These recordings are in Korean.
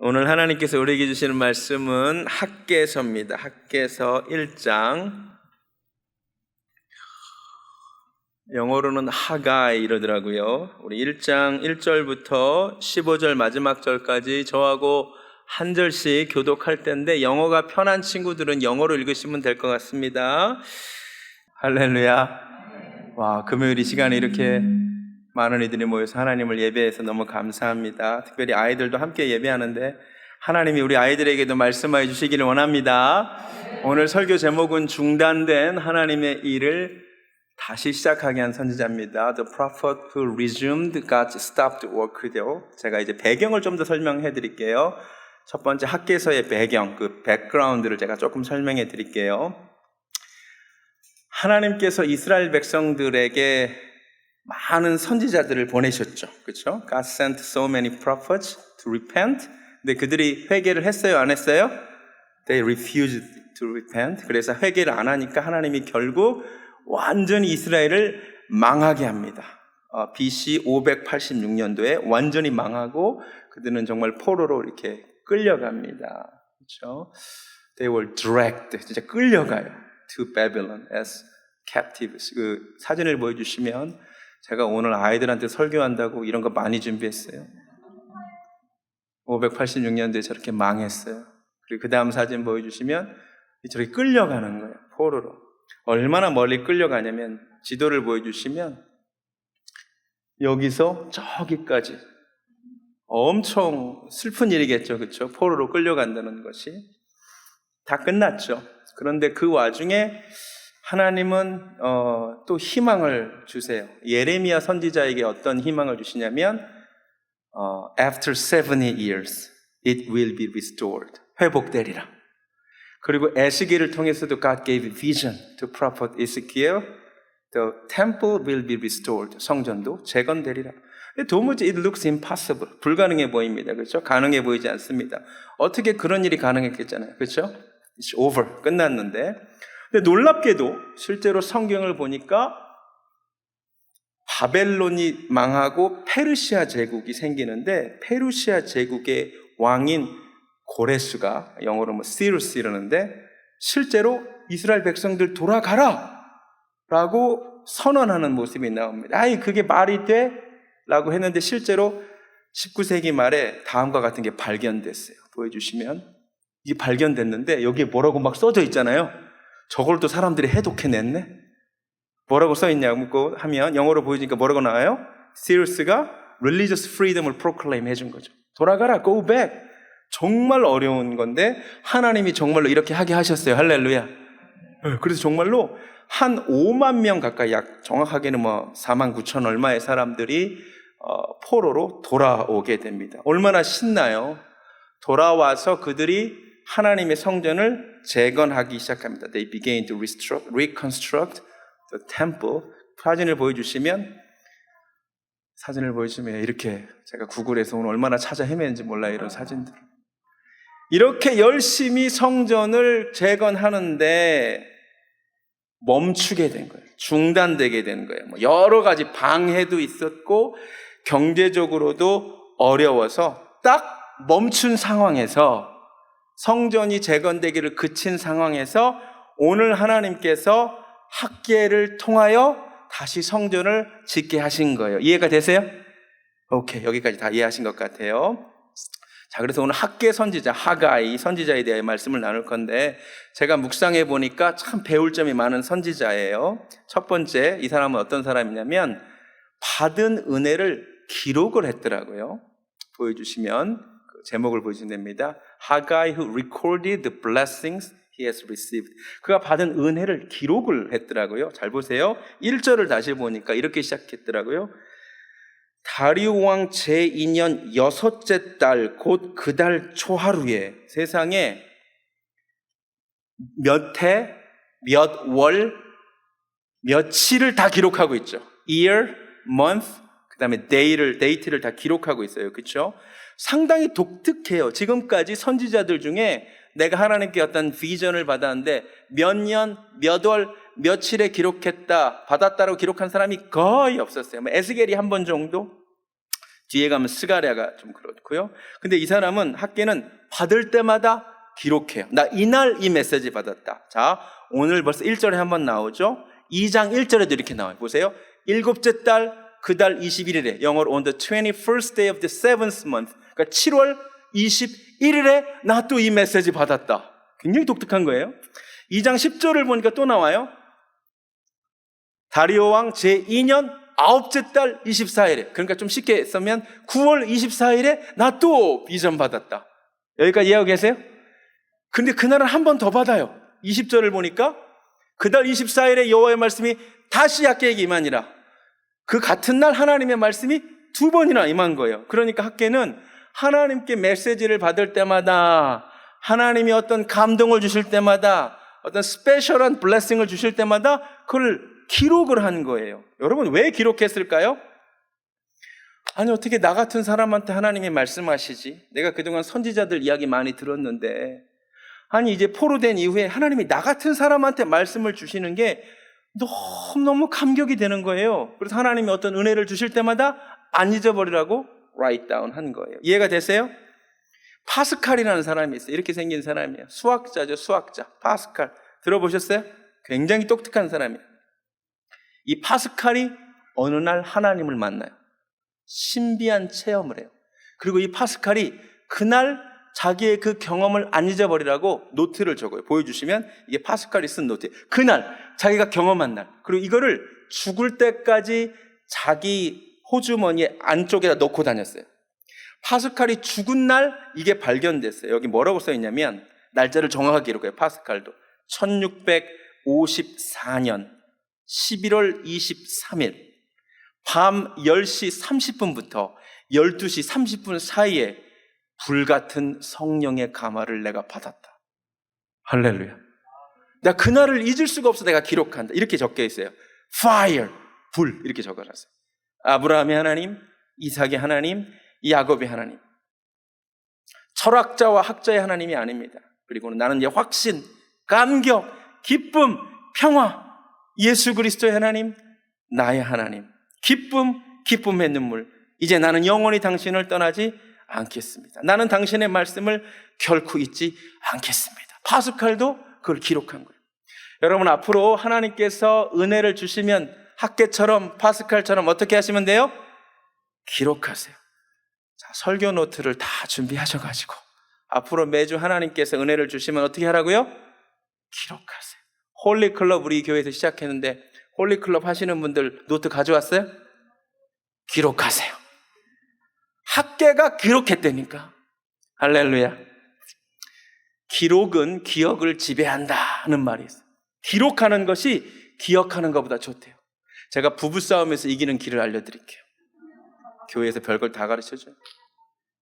오늘 하나님께서 우리에게 주시는 말씀은 학개서입니다. 학개서 1장. 영어로는 하가이 이러더라고요. 우리 1장 1절부터 15절 마지막 절까지 저하고 한 절씩 교독할 텐데 영어가 편한 친구들은 영어로 읽으시면 될 것 같습니다. 할렐루야. 와, 금요일 이 시간에 이렇게 많은 이들이 모여서 하나님을 예배해서 너무 감사합니다. 특별히 아이들도 함께 예배하는데 하나님이 우리 아이들에게도 말씀하여 주시기를 원합니다. 오늘 설교 제목은 중단된 하나님의 일을 다시 시작하게 한 선지자입니다. The prophet who resumed God's stopped work요. 제가 이제 배경을 좀 더 설명해 드릴게요. 첫 번째 학개서의 배경, 그 백그라운드를 제가 조금 설명해 드릴게요. 하나님께서 이스라엘 백성들에게 많은 선지자들을 보내셨죠. 그렇죠? God sent so many prophets to repent. 근데 그들이 회개를 했어요? 안 했어요? They refused to repent. 그래서 회개를 안 하니까 하나님이 결국 완전히 이스라엘을 망하게 합니다. BC 586년도에 완전히 망하고 그들은 정말 포로로 이렇게 끌려갑니다. 그렇죠? They were dragged. 진짜 끌려가요. To Babylon as captives. 그 사진을 보여주시면 제가 오늘 아이들한테 설교한다고 이런 거 많이 준비했어요. 586년도에 저렇게 망했어요. 그리고 그 다음 사진 보여주시면 저렇게 끌려가는 거예요. 포로로. 얼마나 멀리 끌려가냐면 지도를 보여주시면 여기서 저기까지 엄청 슬픈 일이겠죠. 그렇죠? 포로로 끌려간다는 것이. 다 끝났죠. 그런데 그 와중에 하나님은 또 희망을 주세요. 예레미야 선지자에게 어떤 희망을 주시냐면 After 70 years it will be restored. 회복되리라. 그리고 에스겔을 통해서도 God gave vision to prophet Ezekiel. The temple will be restored. 성전도 재건되리라. 도무지 it looks impossible. 불가능해 보입니다. 그렇죠? 가능해 보이지 않습니다. 어떻게 그런 일이 가능했겠잖아요. 그렇죠? It's over. 끝났는데. 근데 놀랍게도 실제로 성경을 보니까 바벨론이 망하고 페르시아 제국이 생기는데 페르시아 제국의 왕인 고레스가 영어로 시루스 이러는데 실제로 이스라엘 백성들 돌아가라 라고 선언하는 모습이 나옵니다. 아이 그게 말이 돼? 라고 했는데 실제로 19세기 말에 다음과 같은 게 발견됐어요. 보여주시면 이게 발견됐는데 여기에 뭐라고 막 써져 있잖아요. 저걸 또 사람들이 해독해냈네? 뭐라고 써있냐고 하면 영어로 보여주니까 뭐라고 나와요? 시루스가 religious freedom을 proclaim 해준 거죠. 돌아가라, go back. 정말 어려운 건데 하나님이 정말로 이렇게 하게 하셨어요. 할렐루야. 그래서 정말로 한 5만 명 가까이 약 정확하게는 4만 9천 얼마의 사람들이 포로로 돌아오게 됩니다. 얼마나 신나요? 돌아와서 그들이 하나님의 성전을 재건하기 시작합니다. They began to reconstruct the temple. 사진을 보여주시면 이렇게 제가 구글에서 오늘 얼마나 찾아 헤매는지 몰라요. 이런 사진들. 이렇게 열심히 성전을 재건하는데 멈추게 된 거예요. 중단되게 된 거예요. 여러 가지 방해도 있었고 경제적으로도 어려워서 딱 멈춘 상황에서 성전이 재건되기를 그친 상황에서 오늘 하나님께서 학개를 통하여 다시 성전을 짓게 하신 거예요. 이해가 되세요? 오케이, 여기까지 다 이해하신 것 같아요. 자, 그래서 오늘 학개 선지자 하가이 선지자에 대해 말씀을 나눌 건데 제가 묵상해 보니까 참 배울 점이 많은 선지자예요. 첫 번째, 이 사람은 어떤 사람이냐면 받은 은혜를 기록을 했더라고요. 보여주시면 제목을 보여주시면 됩니다. Haggai who recorded the blessings he has received. 그가 받은 은혜를 기록을 했더라고요. 잘 보세요. 1절을 다시 보니까 이렇게 시작했더라고요. 다리오 왕 제2년 6째 달 곧 그 달 초하루에 세상에 몇 해, 몇 월, 며칠을 다 기록하고 있죠. year, month, 그 다음에 데이트를 다 기록하고 있어요. 그렇죠? 상당히 독특해요. 지금까지 선지자들 중에 내가 하나님께 어떤 비전을 받았는데 몇 년, 몇 월, 며칠에 받았다라고 기록한 사람이 거의 없었어요. 에스겔이 한 번 정도? 뒤에 가면 스가랴가 좀 그렇고요. 근데 이 사람은 학개는 받을 때마다 기록해요. 나 이날 이 메시지 받았다. 자, 오늘 벌써 1절에 한번 나오죠. 2장 1절에도 이렇게 나와요. 보세요. 일곱째 달, 그 달 21일에, 영어로 on the 21st day of the seventh month. 그러니까 7월 21일에 나 또 이 메시지 받았다. 굉장히 독특한 거예요. 2장 10절을 보니까 또 나와요. 다리오 왕 제2년 9째 달 24일에, 그러니까 좀 쉽게 쓰면 9월 24일에 나 또 비전 받았다. 여기까지 이해하고 계세요? 근데 그날은 한 번 더 받아요. 20절을 보니까 그달 24일에 여호와의 말씀이 다시 학개에게 임하니라. 그 같은 날 하나님의 말씀이 2번이나 임한 거예요. 그러니까 학개는 하나님께 메시지를 받을 때마다, 하나님이 어떤 감동을 주실 때마다, 어떤 스페셜한 블레싱을 주실 때마다 그걸 기록을 한 거예요. 여러분, 왜 기록했을까요? 아니, 어떻게 나 같은 사람한테 하나님이 말씀하시지? 내가 그동안 선지자들 이야기 많이 들었는데, 아니, 이제 포로된 이후에 하나님이 나 같은 사람한테 말씀을 주시는 게 너무너무 감격이 되는 거예요. 그래서 하나님이 어떤 은혜를 주실 때마다 안 잊어버리라고 write down 한 거예요. 이해가 되세요? 파스칼이라는 사람이 있어요. 이렇게 생긴 사람이에요. 수학자죠, 수학자. 파스칼. 들어보셨어요? 굉장히 똑똑한 사람이에요. 이 파스칼이 어느 날 하나님을 만나요. 신비한 체험을 해요. 그리고 이 파스칼이 그날 자기의 그 경험을 안 잊어버리라고 노트를 적어요. 보여주시면 이게 파스칼이 쓴 노트예요. 그날 자기가 경험한 날, 그리고 이거를 죽을 때까지 자기 호주머니 안쪽에다 넣고 다녔어요. 파스칼이 죽은 날 이게 발견됐어요. 여기 뭐라고 써있냐면, 날짜를 정확하게 기록해요. 파스칼도 1654년 11월 23일 밤 10시 30분부터 12시 30분 사이에 불같은 성령의 감화를 내가 받았다. 할렐루야. 내가 그날을 잊을 수가 없어. 내가 기록한다. 이렇게 적혀 있어요. Fire, 불, 이렇게 적어놨어요. 아브라함의 하나님, 이삭의 하나님, 야곱의 하나님. 철학자와 학자의 하나님이 아닙니다. 그리고는 나는 이제 확신, 감격, 기쁨, 평화, 예수 그리스도의 하나님, 나의 하나님. 기쁨, 기쁨의 눈물. 이제 나는 영원히 당신을 떠나지 않겠습니다. 나는 당신의 말씀을 결코 잊지 않겠습니다. 파스칼도 그걸 기록한 거예요. 여러분, 앞으로 하나님께서 은혜를 주시면 학개처럼, 파스칼처럼 어떻게 하시면 돼요? 기록하세요. 자, 설교 노트를 다 준비하셔가지고 앞으로 매주 하나님께서 은혜를 주시면 어떻게 하라고요? 기록하세요. 홀리클럽 우리 교회에서 시작했는데, 홀리클럽 하시는 분들 노트 가져왔어요? 기록하세요. 학개가 기록했다니까. 할렐루야. 기록은 기억을 지배한다는 말이 있어요. 기록하는 것이 기억하는 것보다 좋대요. 제가 부부싸움에서 이기는 길을 알려드릴게요. 교회에서 별걸 다 가르쳐줘요.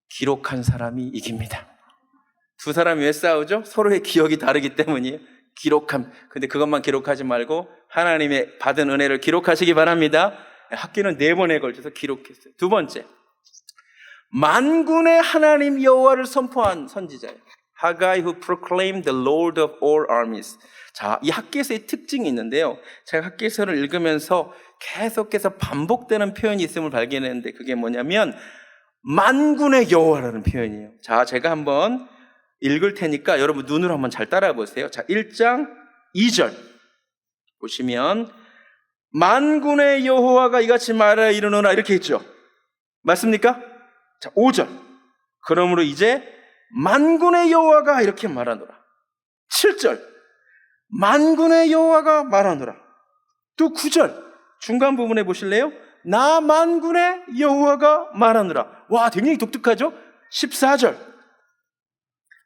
기록한 사람이 이깁니다. 두 사람이 왜 싸우죠? 서로의 기억이 다르기 때문이에요. 근데 그것만 기록하지 말고 하나님의 받은 은혜를 기록하시기 바랍니다. 학개는 4번에 걸쳐서 기록했어요. 두 번째, 만군의 하나님 여호와를 선포한 선지자예요. 하가이 who proclaimed the Lord of all armies. 자, 이 학개서의 특징이 있는데요. 제가 학개서를 읽으면서 계속해서 반복되는 표현이 있음을 발견했는데, 그게 뭐냐면 만군의 여호와라는 표현이에요. 자, 제가 한번 읽을 테니까 여러분 눈으로 한번 잘 따라해 보세요. 자, 1장 2절 보시면 만군의 여호와가 이같이 말하여 이르노라, 이렇게 했죠. 맞습니까? 자, 5절 그러므로 이제 만군의 여호와가 이렇게 말하노라. 7절 만군의 여호와가 말하노라. 또 9절 중간 부분에 보실래요? 나 만군의 여호와가 말하노라. 와, 굉장히 독특하죠? 14절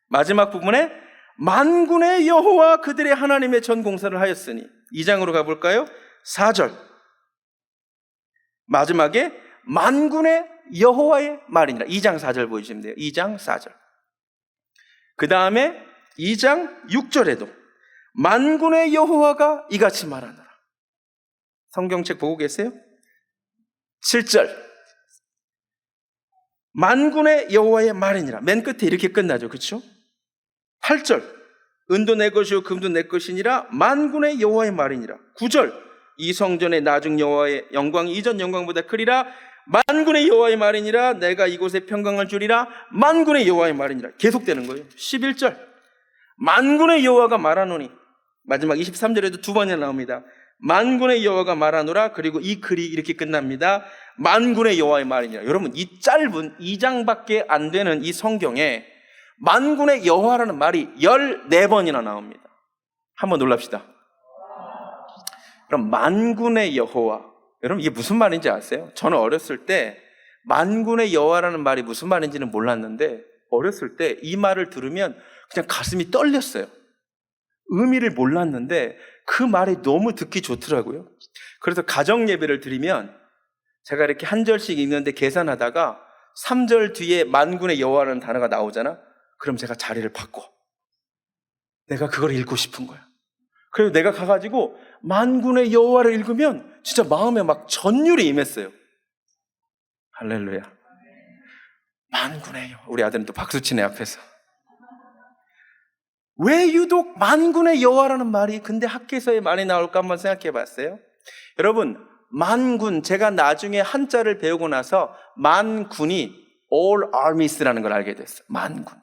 마지막 부분에 만군의 여호와 그들의 하나님의 전공사를 하였으니. 2장으로 가볼까요? 4절 마지막에 만군의 여호와의 말이니라. 2장 4절 보여주시면 돼요. 2장 4절. 그 다음에 2장 6절에도 만군의 여호와가 이같이 말하노라. 성경책 보고 계세요? 7절 만군의 여호와의 말이니라. 맨 끝에 이렇게 끝나죠. 그렇죠? 8절 은도 내 것이요 금도 내 것이니라. 만군의 여호와의 말이니라. 9절 이 성전의 나중 여호와의 영광이 이전 영광보다 크리라. 만군의 여호와의 말이니라. 내가 이곳에 평강을 주리라. 만군의 여호와의 말이니라. 계속되는 거예요. 11절. 만군의 여호와가 말하노니. 마지막 23절에도 두 번이나 나옵니다. 만군의 여호와가 말하노라. 그리고 이 글이 이렇게 끝납니다. 만군의 여호와의 말이니라. 여러분, 이 짧은 2장밖에 안 되는 이 성경에 만군의 여호와라는 말이 14번이나 나옵니다. 한번 놀랍시다. 그럼 만군의 여호와, 여러분 이게 무슨 말인지 아세요? 저는 어렸을 때 만군의 여호와라는 말이 무슨 말인지는 몰랐는데 어렸을 때 이 말을 들으면 그냥 가슴이 떨렸어요. 의미를 몰랐는데 그 말이 너무 듣기 좋더라고요. 그래서 가정 예배를 드리면 제가 이렇게 한 절씩 읽는데 계산하다가 3절 뒤에 만군의 여호와라는 단어가 나오잖아. 그럼 제가 자리를 바꿔. 내가 그걸 읽고 싶은 거야. 그래서 내가 가가지고 만군의 여호와를 읽으면 진짜 마음에 막 전율이 임했어요. 할렐루야. 만군의 여호와. 우리 아들은 또 박수치네 앞에서. 왜 유독 만군의 여호와라는 말이 근데 학계서에 많이 나올까 한번 생각해 봤어요? 여러분, 만군, 제가 나중에 한자를 배우고 나서 만군이 all armies라는 걸 알게 됐어요. 만군.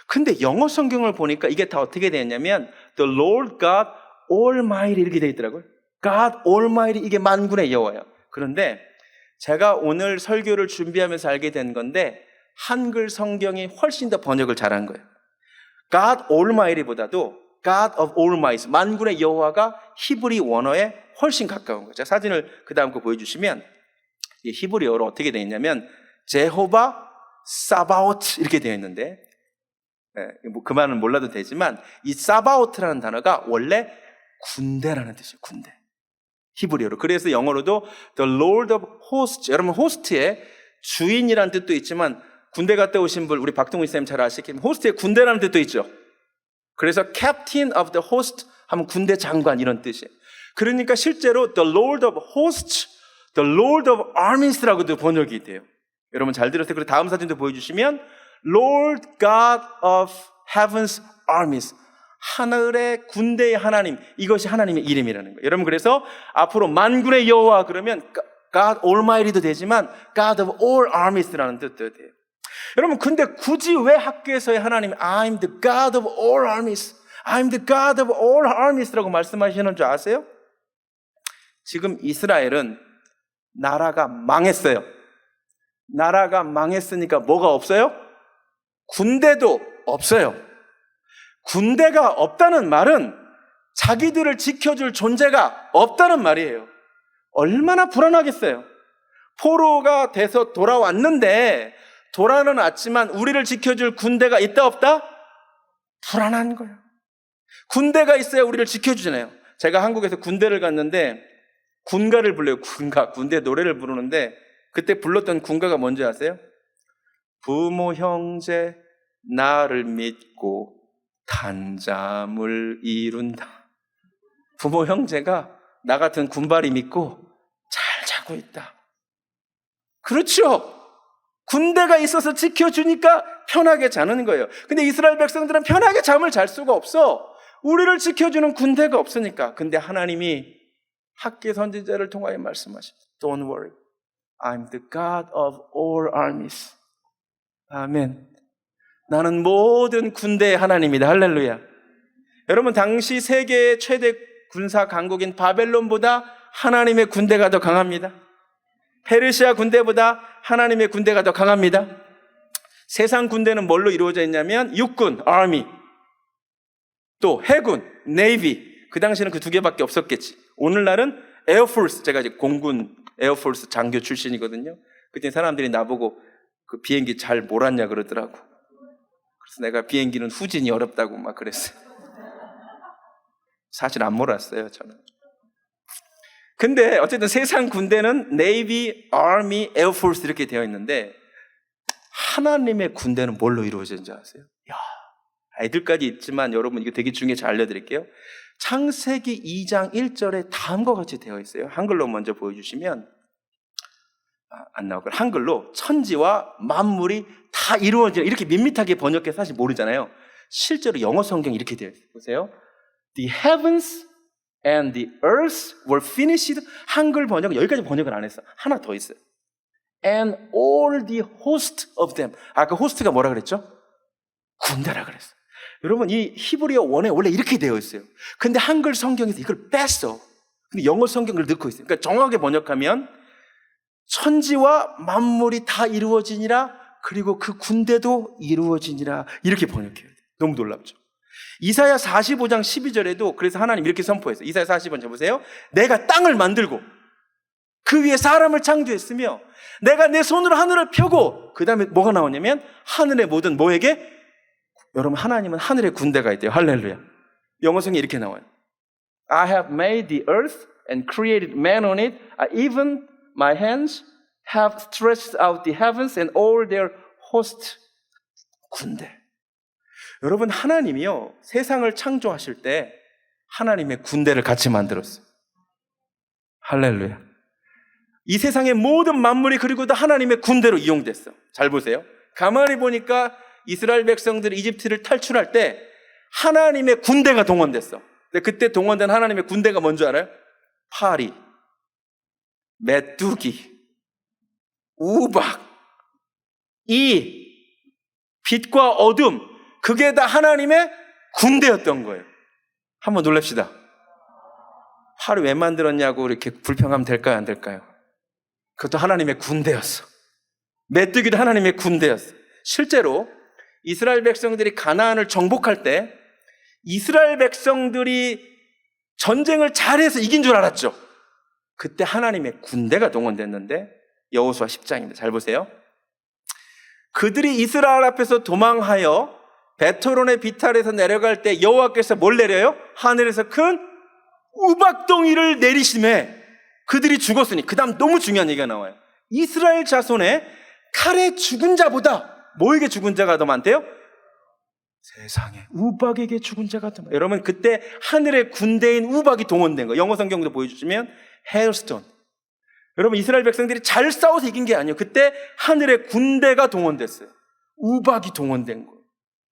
근데 영어 성경을 보니까 이게 다 어떻게 되었냐면 The Lord God Almighty 이렇게 되어 있더라고요. God Almighty, 이게 만군의 여호와예요. 그런데 제가 오늘 설교를 준비하면서 알게 된 건데 한글 성경이 훨씬 더 번역을 잘한 거예요. God Almighty보다도 God of All Might, 만군의 여호와가 히브리 원어에 훨씬 가까운 거죠. 사진을 그 다음 거 보여주시면 이 히브리어로 어떻게 되어 있냐면 제호바 사바오트 이렇게 되어 있는데 그 말은 몰라도 되지만 이 사바오트라는 단어가 원래 군대라는 뜻이에요. 군대. 히브리어로. 그래서 영어로도 The Lord of Hosts. 여러분 호스트의 주인이라는 뜻도 있지만 군대 갔다 오신 분 우리 박동훈 쌤 잘 아시겠지만 호스트의 군대라는 뜻도 있죠. 그래서 Captain of the Host 하면 군대 장관 이런 뜻이에요. 그러니까 실제로 The Lord of Hosts, The Lord of Armies라고도 번역이 돼요. 여러분 잘 들으세요. 그리고 다음 사진도 보여주시면 Lord God of Heaven's Armies, 하늘의 군대의 하나님, 이것이 하나님의 이름이라는 거예요. 여러분 그래서 앞으로 만군의 여호와 그러면 God Almighty도 되지만 God of All Armies라는 뜻도 돼요. 여러분 근데 굳이 왜 학교에서의 하나님 I'm the God of all armies, I'm the God of all armies라고 말씀하시는 줄 아세요? 지금 이스라엘은 나라가 망했어요. 나라가 망했으니까 뭐가 없어요? 군대도 없어요. 군대가 없다는 말은 자기들을 지켜줄 존재가 없다는 말이에요. 얼마나 불안하겠어요. 포로가 돼서 돌아왔는데 돌아는 왔지만 우리를 지켜줄 군대가 있다 없다? 불안한 거예요. 군대가 있어야 우리를 지켜주잖아요. 제가 한국에서 군대를 갔는데 군가를 불러요. 군대 노래를 부르는데 그때 불렀던 군가가 뭔지 아세요? 부모 형제 나를 믿고 단잠을 이룬다. 부모 형제가 나 같은 군발이 믿고 잘 자고 있다. 그렇죠. 군대가 있어서 지켜주니까 편하게 자는 거예요. 근데 이스라엘 백성들은 편하게 잠을 잘 수가 없어. 우리를 지켜주는 군대가 없으니까. 근데 하나님이 학계 선지자를 통하여 말씀하십니다. Don't worry. I'm the God of all armies. 아멘. 나는 모든 군대의 하나님이다. 할렐루야. 여러분 당시 세계의 최대 군사 강국인 바벨론보다 하나님의 군대가 더 강합니다. 페르시아 군대보다 하나님의 군대가 더 강합니다. 세상 군대는 뭘로 이루어져 있냐면 육군, army, 또 해군, navy. 그 당시에는 그 두 개밖에 없었겠지. 오늘날은 에어포스, 제가 이제 공군 에어포스 장교 출신이거든요. 그때 사람들이 나보고 그 비행기 잘 몰았냐 그러더라고. 그래서 내가 비행기는 후진이 어렵다고 막 그랬어요. 사실 안 몰았어요, 저는. 근데 어쨌든 세상 군대는 Navy, Army, Air Force 이렇게 되어 있는데 하나님의 군대는 뭘로 이루어지는지 아세요? 야, 애들까지 있지만 여러분 이거 되게 중요해 잘 알려드릴게요. 창세기 2장 1절에 다음과 같이 되어 있어요. 한글로 먼저 보여주시면 안 나오고 한글로 천지와 만물이 다 이루어지는 이렇게 밋밋하게 번역해서 사실 모르잖아요. 실제로 영어 성경이 이렇게 되어 있어요. 보세요. The heavens and the earth were finished. 한글 번역은 여기까지 번역을 안 했어. 하나 더 있어요. and all the host of them. 아까 호스트가 뭐라 그랬죠? 군대라 그랬어요. 여러분, 이 히브리어 원에 원래 이렇게 되어 있어요. 근데 한글 성경에서 이걸 뺐어. 근데 영어 성경을 넣고 있어요. 그러니까 정확하게 번역하면 천지와 만물이 다 이루어지니라, 그리고 그 군대도 이루어지니라, 이렇게 번역해요. 너무 놀랍죠? 이사야 45장 12절에도 그래서 하나님 이렇게 선포했어요. 이사야 45장 보세요. 내가 땅을 만들고 그 위에 사람을 창조했으며 내가 내 손으로 하늘을 펴고, 그 다음에 뭐가 나오냐면 하늘의 모든 뭐에게? 여러분, 하나님은 하늘의 군대가 있대요. 할렐루야. 영어성에 이렇게 나와요. I have made the earth and created man on it. Even my hands have stretched out the heavens and all their host. 군대. 여러분, 하나님이요, 세상을 창조하실 때 하나님의 군대를 같이 만들었어요. 할렐루야. 이 세상의 모든 만물이 그리고 다 하나님의 군대로 이용됐어. 잘 보세요. 가만히 보니까 이스라엘 백성들이 이집트를 탈출할 때 하나님의 군대가 동원됐어. 근데 그때 동원된 하나님의 군대가 뭔지 알아요? 파리, 메뚜기, 우박, 빛과 어둠, 그게 다 하나님의 군대였던 거예요. 한번 놀랍시다. 파리 왜 만들었냐고 이렇게 불평하면 될까요, 안 될까요? 그것도 하나님의 군대였어. 메뚜기도 하나님의 군대였어. 실제로 이스라엘 백성들이 가나안을 정복할 때 이스라엘 백성들이 전쟁을 잘해서 이긴 줄 알았죠. 그때 하나님의 군대가 동원됐는데, 여호수아 10장입니다. 잘 보세요. 그들이 이스라엘 앞에서 도망하여 베토론의 비탈에서 내려갈 때 여호와께서 뭘 내려요? 하늘에서 큰 우박덩이를 내리심에 그들이 죽었으니, 그 다음 너무 중요한 얘기가 나와요. 이스라엘 자손의 칼에 죽은 자보다 뭐에게 죽은 자가 더 많대요? 세상에 우박에게 죽은 자가 더 많아요. 여러분, 그때 하늘의 군대인 우박이 동원된 거예요. 영어 성경도 보여주시면 헤일스톤. 여러분, 이스라엘 백성들이 잘 싸워서 이긴 게 아니에요. 그때 하늘의 군대가 동원됐어요. 우박이 동원된 거예요.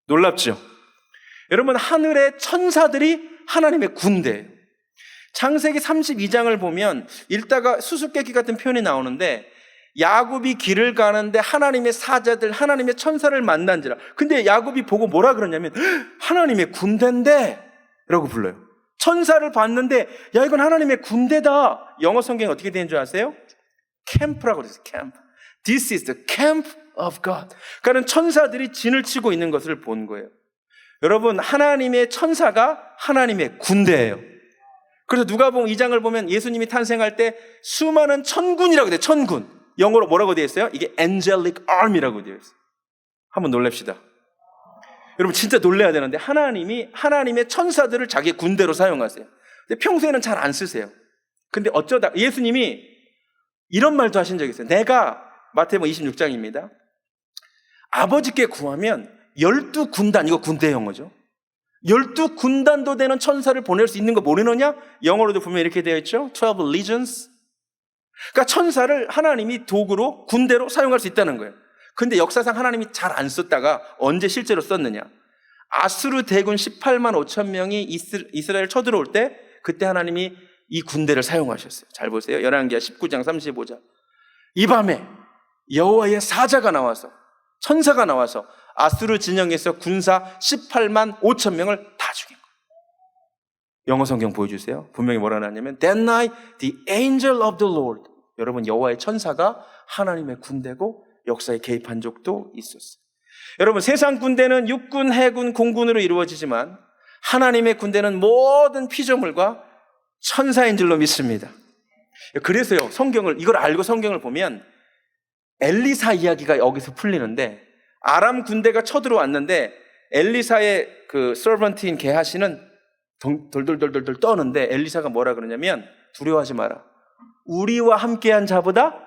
놀랍죠? 여러분, 하늘의 천사들이 하나님의 군대예요. 창세기 32장을 보면 읽다가 수수께끼 같은 표현이 나오는데, 야곱이 길을 가는데 하나님의 사자들, 하나님의 천사를 만난지라. 근데 야곱이 보고 뭐라 그러냐면 하나님의 군대인데 라고 불러요. 천사를 봤는데 야, 이건 하나님의 군대다. 영어 성경이 어떻게 되는 줄 아세요? 캠프라고 그랬어요. 캠프. This is the camp of God. 그러니까 천사들이 진을 치고 있는 것을 본 거예요. 여러분, 하나님의 천사가 하나님의 군대예요. 그래서 누가복음 2장을 보면 예수님이 탄생할 때 수많은 천군이라고 돼요. 천군. 영어로 뭐라고 되어 있어요? 이게 angelic army라고 되어 있어요. 한번 놀랍시다. 여러분, 진짜 놀라야 되는데 하나님이 하나님의 천사들을 자기의 군대로 사용하세요. 근데 평소에는 잘 안 쓰세요. 근데 어쩌다 예수님이 이런 말도 하신 적이 있어요. 내가, 마태복음 26장입니다. 아버지께 구하면 12군단, 이거 군대 영어죠. 12군단도 되는 천사를 보낼 수 있는 거 모르느냐? 영어로도 보면 이렇게 되어 있죠. 12 legions. 그러니까 천사를 하나님이 도구로, 군대로 사용할 수 있다는 거예요. 근데 역사상 하나님이 잘 안 썼다가 언제 실제로 썼느냐? 아수르 대군 18만 5천 명이 이스라엘 쳐들어올 때 그때 하나님이 이 군대를 사용하셨어요. 잘 보세요. 열왕기하 19장 35절. 이 밤에 여호와의 사자가 나와서, 천사가 나와서 아수르 진영에서 군사 18만 5천 명을 다 죽인 거예요. 영어 성경 보여주세요. 분명히 뭐라 하냐면 That night the angel of the Lord. 여러분, 여호와의 천사가 하나님의 군대고 역사에 개입한 적도 있었어요. 여러분, 세상 군대는 육군, 해군, 공군으로 이루어지지만 하나님의 군대는 모든 피조물과 천사인 줄로 믿습니다. 그래서요, 이걸 알고 성경을 보면 엘리사 이야기가 여기서 풀리는데, 아람 군대가 쳐들어왔는데 엘리사의 그 서번트인 게하시는 돌돌돌돌돌 떠는데 엘리사가 뭐라 그러냐면 두려워하지 마라. 우리와 함께한 자보다,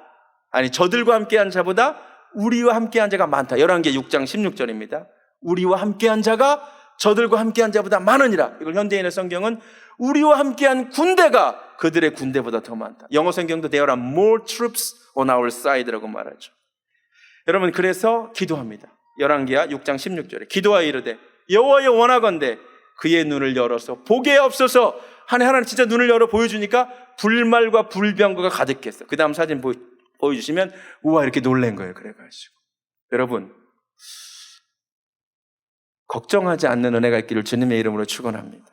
저들과 함께한 자보다 우리와 함께한 자가 많다. 열왕기 6장 16절입니다. 우리와 함께한 자가 저들과 함께한 자보다 많으니라. 이걸 현대인의 성경은 우리와 함께한 군대가 그들의 군대보다 더 많다. 영어 성경도 There are more troops on our side라고 말하죠. 여러분, 그래서 기도합니다. 열왕기하 6장 16절에 기도하여 이르되 여호와여 원하건대 그의 눈을 열어서 보게 없어서. 하나님 진짜 눈을 열어 보여주니까 불말과 불병거가 가득했어. 그 다음 사진 보여주시면 우와 이렇게 놀란 거예요. 그래가지고 여러분 걱정하지 않는 은혜가 있기를 주님의 이름으로 축원합니다.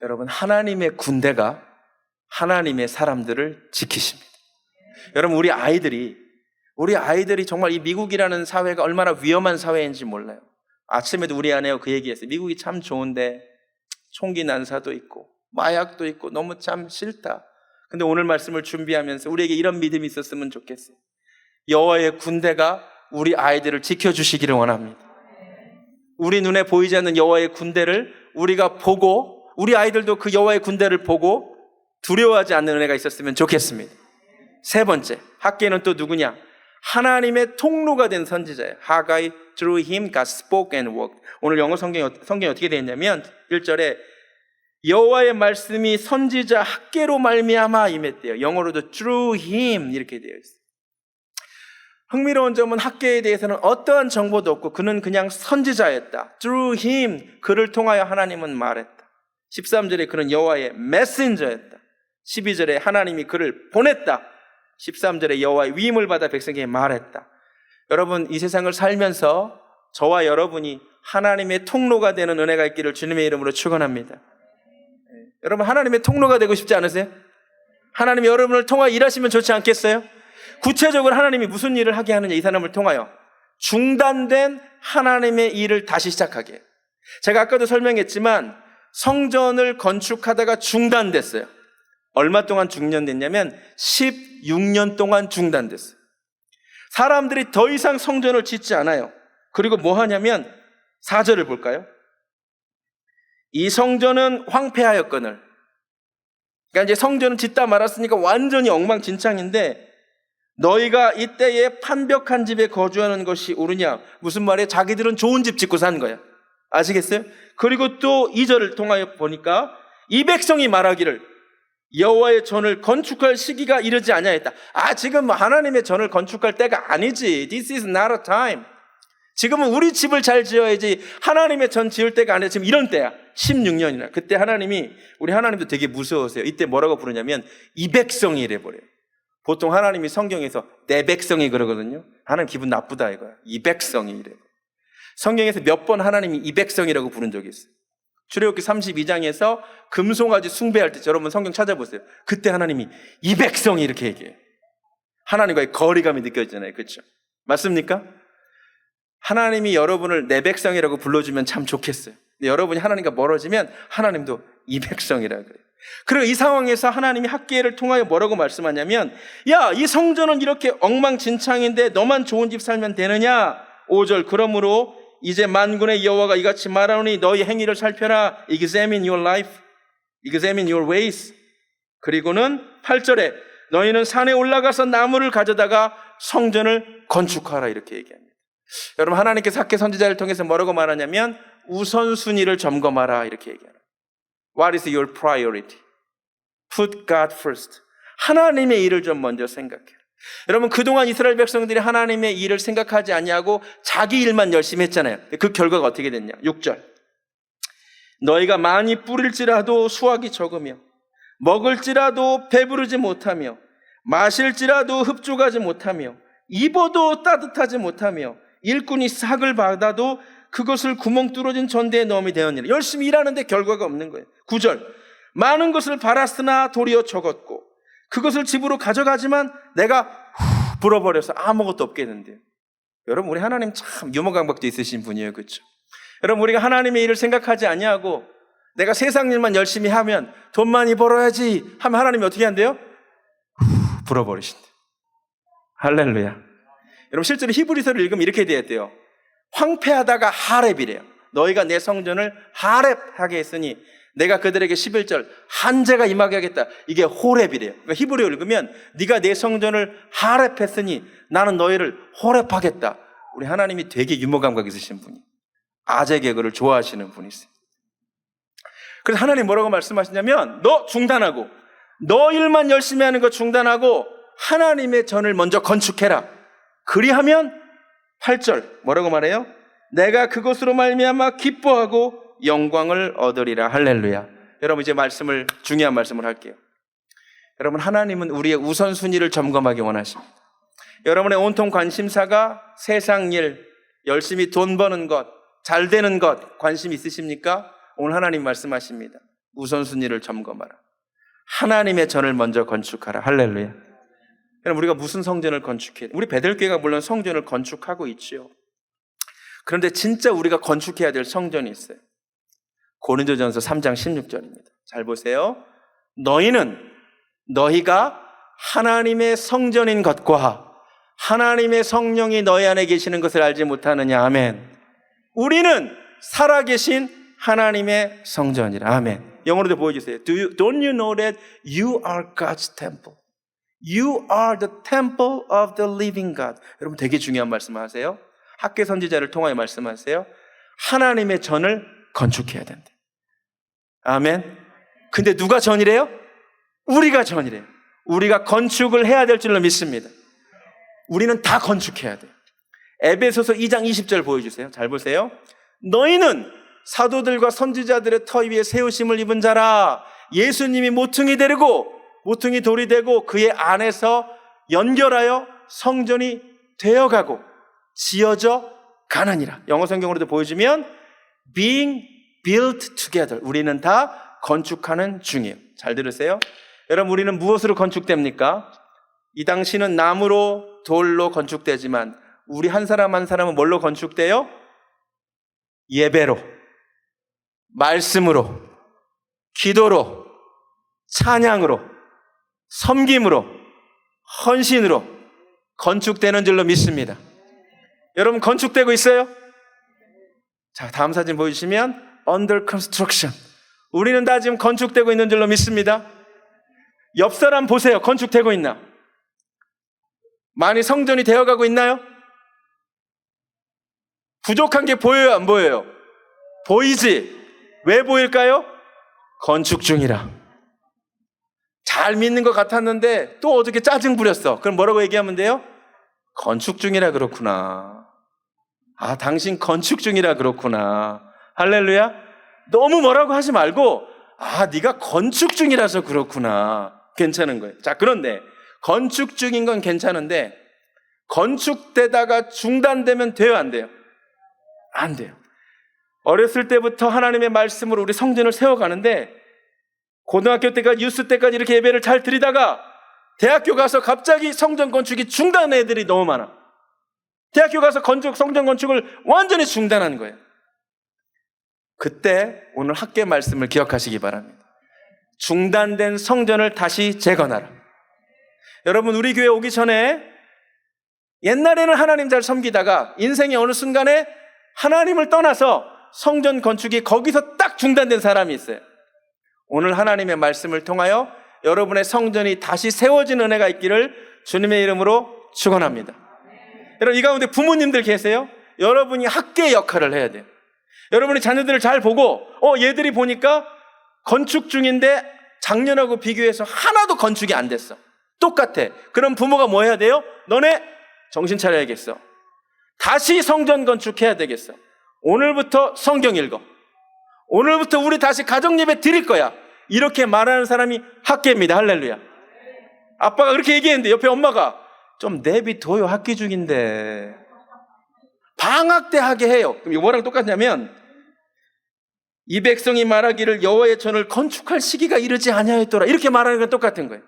여러분 하나님의 군대가 하나님의 사람들을 지키십니다. 여러분 우리 아이들이 정말 이 미국이라는 사회가 얼마나 위험한 사회인지 몰라요. 아침에도 우리 아내가 그 얘기했어요. 미국이 참 좋은데 총기 난사도 있고 마약도 있고 너무 참 싫다. 근데 오늘 말씀을 준비하면서 우리에게 이런 믿음이 있었으면 좋겠어요. 여호와의 군대가 우리 아이들을 지켜주시기를 원합니다. 우리 눈에 보이지 않는 여호와의 군대를 우리가 보고 우리 아이들도 그 여호와의 군대를 보고 두려워하지 않는 은혜가 있었으면 좋겠습니다. 세 번째, 학계는 또 누구냐? 하나님의 통로가 된 선지자예요. 하가이 through him God spoke and worked. 오늘 영어 성경이 어떻게 되어 있냐면 1절에 여호와의 말씀이 선지자 학계로 말미암아 임했대요. 영어로도 through him 이렇게 되어 있어요. 흥미로운 점은 학계에 대해서는 어떠한 정보도 없고 그는 그냥 선지자였다. through him 그를 통하여 하나님은 말했다. 13절에 그는 여호와의 메신저였다. 12절에 하나님이 그를 보냈다. 13절에 여호와의 위임을 받아 백성에게 말했다. 여러분 이 세상을 살면서 저와 여러분이 하나님의 통로가 되는 은혜가 있기를 주님의 이름으로 축원합니다. 여러분 하나님의 통로가 되고 싶지 않으세요? 하나님이 여러분을 통하여 일하시면 좋지 않겠어요? 구체적으로 하나님이 무슨 일을 하게 하느냐? 이 사람을 통하여 중단된 하나님의 일을 다시 시작하게 해요. 제가 아까도 설명했지만 성전을 건축하다가 중단됐어요. 얼마 동안 중단됐냐면 16년 동안 중단됐어요. 사람들이 더 이상 성전을 짓지 않아요. 그리고 뭐 하냐면 4절을 볼까요? 이 성전은 황폐하였거늘. 그러니까 이제 성전은 짓다 말았으니까 완전히 엉망진창인데 너희가 이때에 판벽한 집에 거주하는 것이 옳으냐? 무슨 말이에요? 자기들은 좋은 집 짓고 산 거야. 아시겠어요? 그리고 또 2절을 통하여 보니까 이 백성이 말하기를 여호와의 전을 건축할 시기가 이르지 아니하였다. 지금 하나님의 전을 건축할 때가 아니지. This is not a time. 지금은 우리 집을 잘 지어야지 하나님의 전 지을 때가 아니라 지금 이런 때야. 16년이나. 그때 우리 하나님도 되게 무서우세요. 이때 뭐라고 부르냐면 이 백성이 이래 버려요. 보통 하나님이 성경에서 내 백성이 그러거든요. 하나님 기분 나쁘다 이거야. 이 백성이 이래. 성경에서 몇 번 하나님이 이 백성이라고 부른 적이 있어요. 출애굽기 32장에서 금송아지 숭배할 때 여러분 성경 찾아보세요. 그때 하나님이 이 백성이 이렇게 얘기해요. 하나님과의 거리감이 느껴지잖아요. 그렇죠? 맞습니까? 하나님이 여러분을 내 백성이라고 불러주면 참 좋겠어요. 근데 여러분이 하나님과 멀어지면 하나님도 이 백성이라 그래요. 그리고 이 상황에서 하나님이 학계를 통하여 뭐라고 말씀하냐면 야, 이 성전은 이렇게 엉망진창인데 너만 좋은 집 살면 되느냐? 5절 그러므로 이제 만군의 여호와가 이같이 말하노니 너희 행위를 살펴라. Examine your life, examine your ways. 그리고는 8절에 너희는 산에 올라가서 나무를 가져다가 성전을 건축하라 이렇게 얘기합니다. 여러분 하나님께서 학계 선지자를 통해서 뭐라고 말하냐면 우선순위를 점검하라 이렇게 얘기하라. What is your priority? Put God first. 하나님의 일을 좀 먼저 생각해라. 여러분 그동안 이스라엘 백성들이 하나님의 일을 생각하지 아니하고 자기 일만 열심히 했잖아요. 그 결과가 어떻게 됐냐? 6절 너희가 많이 뿌릴지라도 수확이 적으며 먹을지라도 배부르지 못하며 마실지라도 흡족하지 못하며 입어도 따뜻하지 못하며 일꾼이 삭을 받아도 그것을 구멍 뚫어진 전대에 넣음이 되었느니라. 열심히 일하는데 결과가 없는 거예요. 9절 많은 것을 발았으나 도리어 적었고 그것을 집으로 가져가지만 내가 불어버려서 아무것도 없겠는데요. 여러분 우리 하나님 참 유머 강박도 있으신 분이에요. 그렇죠? 여러분 우리가 하나님의 일을 생각하지 아니하고 내가 세상 일만 열심히 하면 돈 많이 벌어야지 하면 하나님이 어떻게 한대요? 불어버리신대. 할렐루야. 여러분 실제로 히브리서를 읽으면 이렇게 되었대요. 황폐하다가 하렙이래요. 너희가 내 성전을 하렙하게 했으니 내가 그들에게 11절 한재가 임하게 하겠다. 이게 호렙이래요. 그러니까 히브리어 읽으면 네가 내 성전을 하렙했으니 나는 너희를 호렙하겠다. 우리 하나님이 되게 유머 감각 있으신 분이 아재 개그를 좋아하시는 분이세요. 그래서 하나님 뭐라고 말씀하시냐면 너 중단하고 너 일만 열심히 하는 거 중단하고 하나님의 전을 먼저 건축해라. 그리하면 8절 뭐라고 말해요? 내가 그것으로 말미암아 기뻐하고 영광을 얻으리라. 할렐루야. 여러분 이제 중요한 말씀을 할게요. 여러분, 하나님은 우리의 우선순위를 점검하기 원하십니다. 여러분의 온통 관심사가 세상 일, 열심히 돈 버는 것, 잘 되는 것 관심 있으십니까? 오늘 하나님 말씀하십니다. 우선순위를 점검하라. 하나님의 전을 먼저 건축하라. 할렐루야. 여러분, 우리가 무슨 성전을 건축해야 돼? 우리 베들교회가 물론 성전을 건축하고 있지요. 그런데 진짜 우리가 건축해야 될 성전이 있어요. 고린도전서 3장 16절입니다. 잘 보세요. 너희가 하나님의 성전인 것과 하나님의 성령이 너희 안에 계시는 것을 알지 못하느냐. 아멘. 우리는 살아계신 하나님의 성전이라. 아멘. 영어로도 보여주세요. Don't you know that you are God's temple? You are the temple of the living God. 여러분, 되게 중요한 말씀을 하세요. 학계 선지자를 통하여 말씀하세요. 하나님의 전을 건축해야 된다. 아멘. 근데 누가 전이래요? 우리가 전이래요. 우리가 건축을 해야 될 줄로 믿습니다. 우리는 다 건축해야 돼요. 에베소서 2장 20절 보여주세요. 잘 보세요. 너희는 사도들과 선지자들의 터 위에 세우심을 입은 자라. 예수님이 모퉁이 돌이 되고 그의 안에서 연결하여 성전이 되어가고 지어져 가느니라. 영어 성경으로도 보여주면 being built together. 우리는 다 건축하는 중이에요. 잘 들으세요. 여러분, 우리는 무엇으로 건축됩니까? 이 당시는 나무로, 돌로 건축되지만 우리 한 사람 한 사람은 뭘로 건축돼요? 예배로, 말씀으로, 기도로, 찬양으로, 섬김으로, 헌신으로 건축되는 줄로 믿습니다. 여러분, 건축되고 있어요? 자, 다음 사진 보여주시면 under construction. 우리는 다 지금 건축되고 있는 줄로 믿습니다. 옆 사람 보세요. 건축되고 있나? 많이 성전이 되어가고 있나요? 부족한 게 보여요, 안 보여요? 보이지? 왜 보일까요? 건축 중이라. 잘 믿는 것 같았는데 또 어떻게 짜증 부렸어. 그럼 뭐라고 얘기하면 돼요? 건축 중이라 그렇구나. 아, 당신 건축 중이라 그렇구나. 할렐루야. 너무 뭐라고 하지 말고, 아, 네가 건축 중이라서 그렇구나. 괜찮은 거예요. 자, 그런데 건축 중인 건 괜찮은데 건축되다가 중단되면 돼요, 안 돼요? 안 돼요. 어렸을 때부터 하나님의 말씀으로 우리 성전을 세워가는데 고등학교 때까지, 유스 때까지 이렇게 예배를 잘 드리다가 대학교 가서 갑자기 성전 건축이 중단한 애들이 너무 많아. 대학교 가서 성전 건축을 완전히 중단한 거예요. 그때 오늘 학계 말씀을 기억하시기 바랍니다. 중단된 성전을 다시 재건하라. 여러분, 우리 교회 오기 전에 옛날에는 하나님 잘 섬기다가 인생의 어느 순간에 하나님을 떠나서 성전 건축이 거기서 딱 중단된 사람이 있어요. 오늘 하나님의 말씀을 통하여 여러분의 성전이 다시 세워진 은혜가 있기를 주님의 이름으로 축원합니다. 여러분, 이 가운데 부모님들 계세요? 여러분이 학계의 역할을 해야 돼요. 여러분이 자녀들을 잘 보고 얘들이 보니까 건축 중인데 작년하고 비교해서 하나도 건축이 안 됐어. 똑같아. 그럼 부모가 뭐 해야 돼요? 너네 정신 차려야겠어. 다시 성전 건축해야 되겠어. 오늘부터 성경 읽어. 오늘부터 우리 다시 가정예배 드릴 거야. 이렇게 말하는 사람이 학계입니다. 할렐루야. 아빠가 그렇게 얘기했는데 옆에 엄마가 좀 내비둬요. 학기 중인데. 방학 때 하게 해요. 그럼 이거 뭐랑 똑같냐면 이 백성이 말하기를 여호와의 전을 건축할 시기가 이르지 아니하였더라. 이렇게 말하는 건 똑같은 거예요.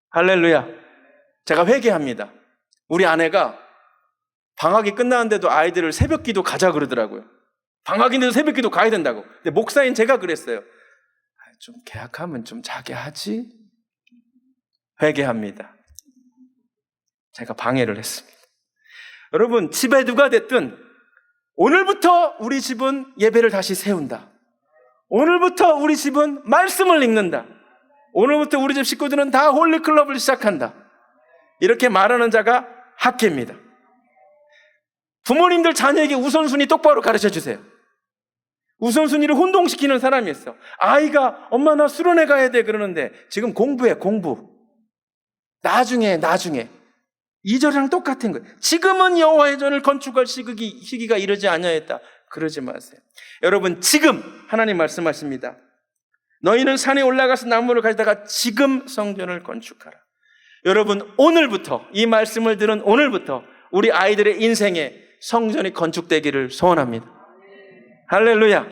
할렐루야. 제가 회개합니다. 우리 아내가 방학이 끝나는데도 아이들을 새벽기도 가자 그러더라고요. 방학인데도 새벽기도 가야 된다고. 근데 목사인 제가 그랬어요. 좀 계약하면 좀 자게 하지? 회개합니다. 제가 방해를 했습니다. 여러분, 집에 누가 됐든 오늘부터 우리 집은 예배를 다시 세운다. 오늘부터 우리 집은 말씀을 읽는다. 오늘부터 우리 집 식구들은 다 홀리클럽을 시작한다. 이렇게 말하는 자가 학계입니다. 부모님들 자녀에게 우선순위 똑바로 가르쳐 주세요. 우선순위를 혼동시키는 사람이 있어. 아이가 엄마 나 수련회 가야 돼 그러는데 지금 공부해. 나중에 2절이랑 똑같은 거예요. 지금은 여호와의 전을 건축할 시기가 이르지 아니하였다. 그러지 마세요. 여러분, 지금 하나님 말씀하십니다. 너희는 산에 올라가서 나무를 가져다가 지금 성전을 건축하라. 여러분, 오늘부터, 이 말씀을 들은 오늘부터 우리 아이들의 인생에 성전이 건축되기를 소원합니다. 할렐루야.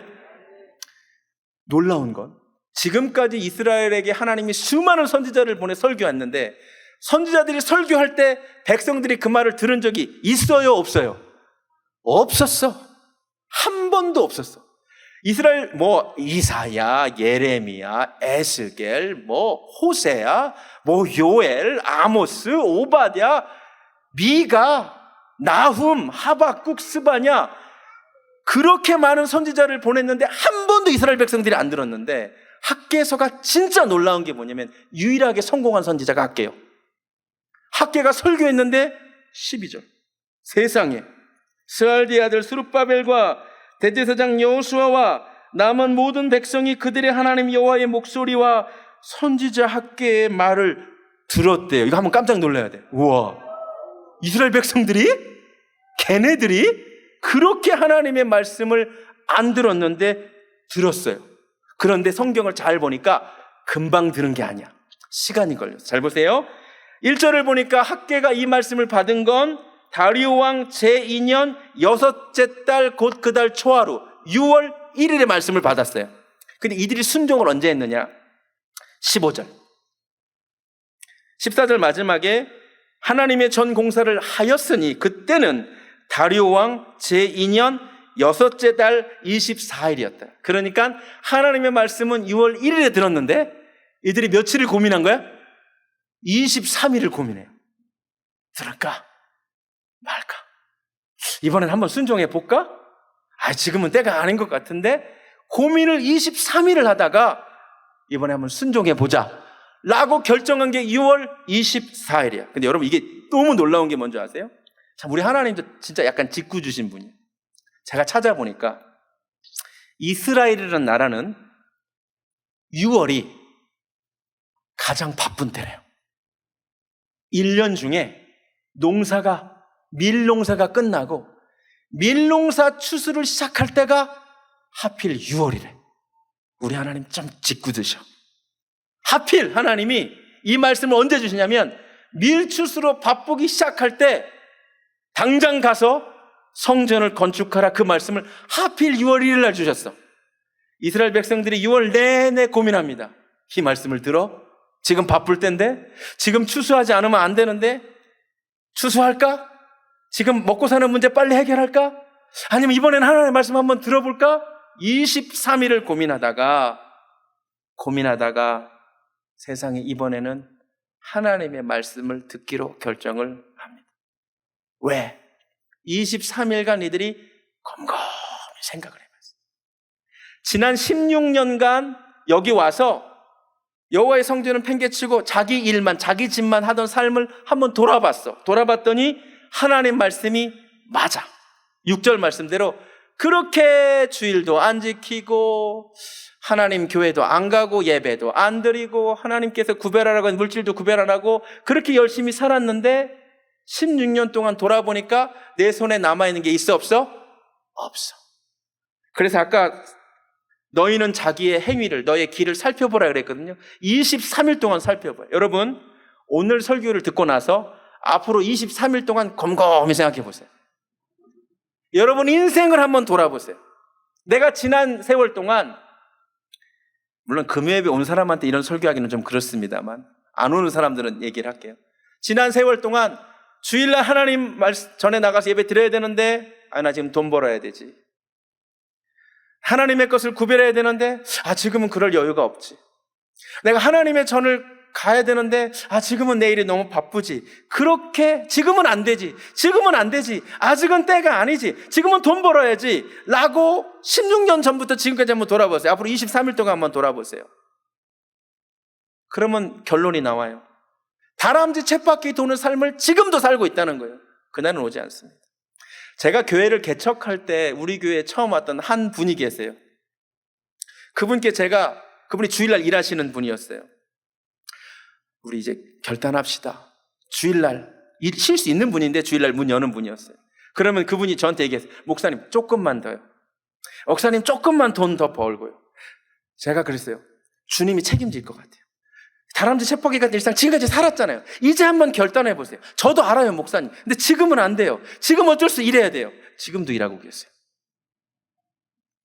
놀라운 건 지금까지 이스라엘에게 하나님이 수많은 선지자를 보내 설교했는데, 선지자들이 설교할 때 백성들이 그 말을 들은 적이 있어요, 없어요? 없었어. 한 번도 없었어. 이스라엘 이사야, 예레미야, 에스겔, 호세야, 요엘, 아모스, 오바댜, 미가, 나훔, 하박국, 스바냐, 그렇게 많은 선지자를 보냈는데 한 번도 이스라엘 백성들이 안 들었는데, 학개서가 진짜 놀라운 게 뭐냐면 유일하게 성공한 선지자가 학개요. 학개가 설교했는데 12절 세상에 스알디의 아들 스룹바벨과 대제사장 여호수아와 남은 모든 백성이 그들의 하나님 여호와의 목소리와 선지자 학개의 말을 들었대요. 이거 한번 깜짝 놀라야 돼. 우와, 이스라엘 백성들이? 걔네들이 그렇게 하나님의 말씀을 안 들었는데 들었어요. 그런데 성경을 잘 보니까 금방 들은 게 아니야. 시간이 걸렸어. 잘 보세요. 1절을 보니까 학개가 이 말씀을 받은 건 다리오 왕 제2년 6째 달 곧 그 달 초하루 6월 1일에 말씀을 받았어요. 근데 이들이 순종을 언제 했느냐? 15절 14절 마지막에 하나님의 전 공사를 하였으니 그때는 다리오 왕 제2년 6째 달 24일이었다. 그러니까 하나님의 말씀은 6월 1일에 들었는데 이들이 며칠을 고민한 거야? 23일을 고민해요. 들을까 말까? 이번엔 한번 순종해 볼까? 지금은 때가 아닌 것 같은데 고민을 23일을 하다가 이번에 한번 순종해 보자 라고 결정한 게 6월 24일이야. 근데 여러분, 이게 너무 놀라운 게 뭔지 아세요? 참, 우리 하나님도 진짜 약간 직구 주신 분이에요. 제가 찾아보니까 이스라엘이라는 나라는 6월이 가장 바쁜 때래요. 1년 중에 밀농사가 끝나고 밀농사 추수를 시작할 때가 하필 6월이래. 우리 하나님 좀 짓궂으셔. 하필 하나님이 이 말씀을 언제 주시냐면 밀추수로 바쁘기 시작할 때 당장 가서 성전을 건축하라, 그 말씀을 하필 6월 1일 날 주셨어. 이스라엘 백성들이 6월 내내 고민합니다. 이 말씀을 들어? 지금 바쁠 때인데? 지금 추수하지 않으면 안 되는데? 추수할까? 지금 먹고 사는 문제 빨리 해결할까? 아니면 이번엔 하나님의 말씀 한번 들어볼까? 23일을 고민하다가 세상에 이번에는 하나님의 말씀을 듣기로 결정을 합니다. 왜? 23일간 이들이 곰곰이 생각을 해봤어요. 지난 16년간 여기 와서 여호와의 성전을 팽개치고 자기 일만, 자기 집만 하던 삶을 한번 돌아봤어. 돌아봤더니 하나님 말씀이 맞아. 6절 말씀대로 그렇게 주일도 안 지키고 하나님 교회도 안 가고 예배도 안 드리고 하나님께서 구별하라고 한 물질도 구별 안 하고 그렇게 열심히 살았는데 16년 동안 돌아보니까 내 손에 남아있는 게 있어, 없어? 없어. 그래서 아까 너희는 자기의 행위를, 너의 길을 살펴보라 그랬거든요. 23일 동안 살펴봐요. 여러분, 오늘 설교를 듣고 나서 앞으로 23일 동안 곰곰이 생각해 보세요. 여러분 인생을 한번 돌아보세요. 내가 지난 세월 동안, 물론 금요일에 온 사람한테 이런 설교하기는 좀 그렇습니다만 안 오는 사람들은 얘기를 할게요. 지난 세월 동안 주일날 하나님 말씀 전에 나가서 예배 드려야 되는데 나 지금 돈 벌어야 되지. 하나님의 것을 구별해야 되는데 지금은 그럴 여유가 없지. 내가 하나님의 전을 가야 되는데 지금은 내일이 너무 바쁘지. 그렇게 지금은 안 되지. 아직은 때가 아니지. 지금은 돈 벌어야지 라고 16년 전부터 지금까지 한번 돌아보세요. 앞으로 23일 동안 한번 돌아보세요. 그러면 결론이 나와요. 다람쥐 쳇바퀴 도는 삶을 지금도 살고 있다는 거예요. 그날은 오지 않습니다. 제가 교회를 개척할 때 우리 교회에 처음 왔던 한 분이 계세요. 그분이 주일날 일하시는 분이었어요. 우리 이제 결단합시다. 주일날 쉴 수 있는 분인데 주일날 문 여는 분이었어요. 그러면 그분이 저한테 얘기했어요. 목사님 조금만 더요. 목사님 조금만 돈 더 벌고요. 제가 그랬어요. 주님이 책임질 것 같아요. 다람쥐 쳇바퀴 같은 일상 지금까지 살았잖아요. 이제 한번 결단해 보세요. 저도 알아요, 목사님. 근데 지금은 안 돼요. 지금 어쩔 수 일해야 돼요. 지금도 일하고 계세요.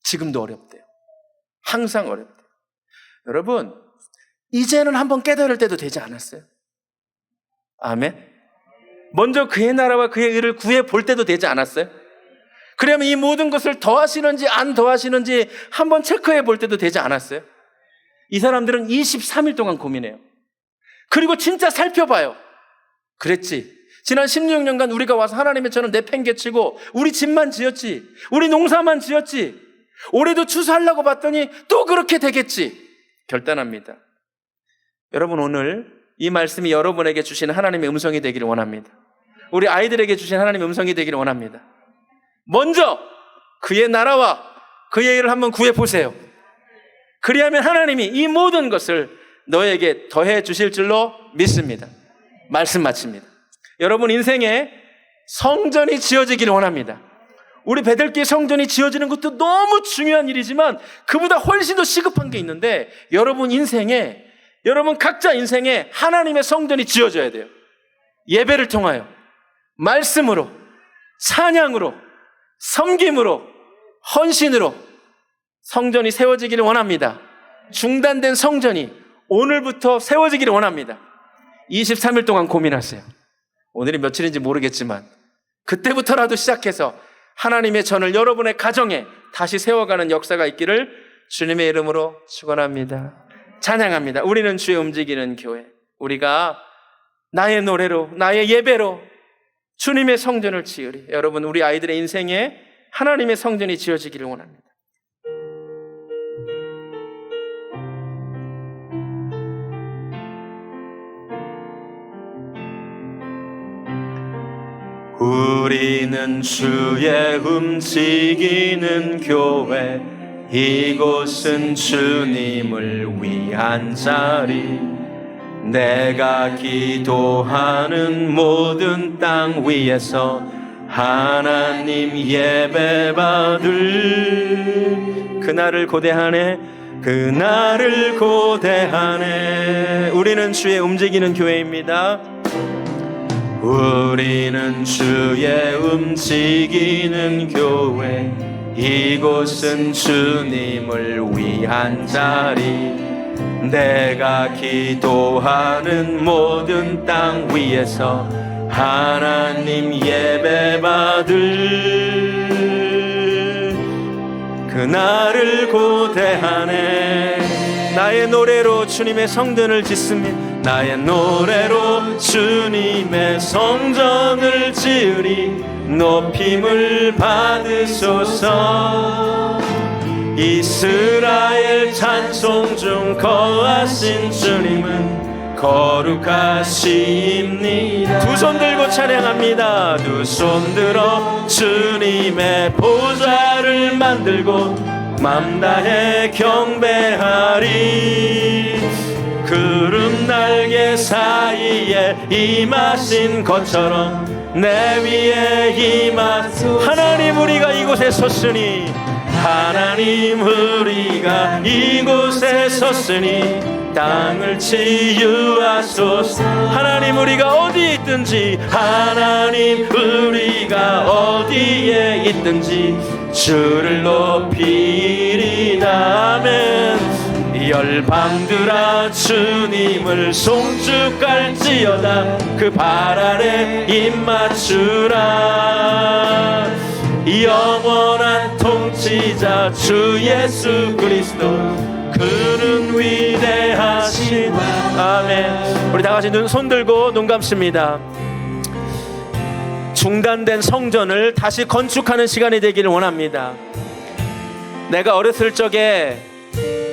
지금도 어렵대요. 항상 어렵대요. 여러분, 이제는 한번 깨달을 때도 되지 않았어요? 아멘. 먼저 그의 나라와 그의 의를 구해 볼 때도 되지 않았어요? 그러면 이 모든 것을 더하시는지 안 더하시는지 한번 체크해 볼 때도 되지 않았어요? 이 사람들은 23일 동안 고민해요. 그리고 진짜 살펴봐요. 그랬지. 지난 16년간 우리가 와서 하나님의 전을 내팽개치고 우리 집만 지었지. 우리 농사만 지었지. 올해도 추수하려고 봤더니 또 그렇게 되겠지. 결단합니다. 여러분, 오늘 이 말씀이 여러분에게 주시는 하나님의 음성이 되기를 원합니다. 우리 아이들에게 주신 하나님의 음성이 되기를 원합니다. 먼저 그의 나라와 그의 일을 한번 구해보세요. 그리하면 하나님이 이 모든 것을 너에게 더해 주실 줄로 믿습니다. 말씀 마칩니다. 여러분, 인생에 성전이 지어지기를 원합니다. 우리 베들교회 성전이 지어지는 것도 너무 중요한 일이지만 그보다 훨씬 더 시급한 게 있는데, 여러분 각자 인생에 하나님의 성전이 지어져야 돼요. 예배를 통하여, 말씀으로, 찬양으로, 섬김으로, 헌신으로 성전이 세워지기를 원합니다. 중단된 성전이 오늘부터 세워지기를 원합니다. 23일 동안 고민하세요. 오늘이 며칠인지 모르겠지만 그때부터라도 시작해서 하나님의 전을 여러분의 가정에 다시 세워가는 역사가 있기를 주님의 이름으로 축원합니다. 찬양합니다. 우리는 주의 움직이는 교회. 우리가 나의 노래로, 나의 예배로 주님의 성전을 지으리. 여러분, 우리 아이들의 인생에 하나님의 성전이 지어지기를 원합니다. 우리는 주의 움직이는 교회, 이곳은 주님을 위한 자리. 내가 기도하는 모든 땅 위에서 하나님 예배받을 그날을 고대하네, 그날을 고대하네. 우리는 주의 움직이는 교회입니다. 우리는 주의 움직이는 교회, 이곳은 주님을 위한 자리. 내가 기도하는 모든 땅 위에서 하나님 예배받을 그날을 고대하네. 나의 노래로 주님의 성전을 짓습니다. 나의 노래로 주님의 성전을 지으리. 높임을 받으소서. 이스라엘 찬송 중 거하신 주님은 거룩하십니다. 두 손 들고 찬양합니다. 두 손 들어 주님의 보좌를 만들고 맘 다해 경배하리. 구름 날개 사이에 임하신 것처럼 내 위에 임하소서. 하나님, 우리가 이곳에 섰으니, 하나님, 우리가 이곳에 섰으니 땅을 치유하소서. 하나님, 우리가 어디에 있든지, 하나님, 우리가 어디에 있든지 주를 높이리다. 아멘. 열방들아 주님을 송축할지어다. 그 발 아래 입맞추라. 영원한 통치자 주 예수 그리스도, 그는 위대하신. 아멘. 우리 다 같이 손 들고 눈 감습니다. 중단된 성전을 다시 건축하는 시간이 되기를 원합니다. 내가 어렸을 적에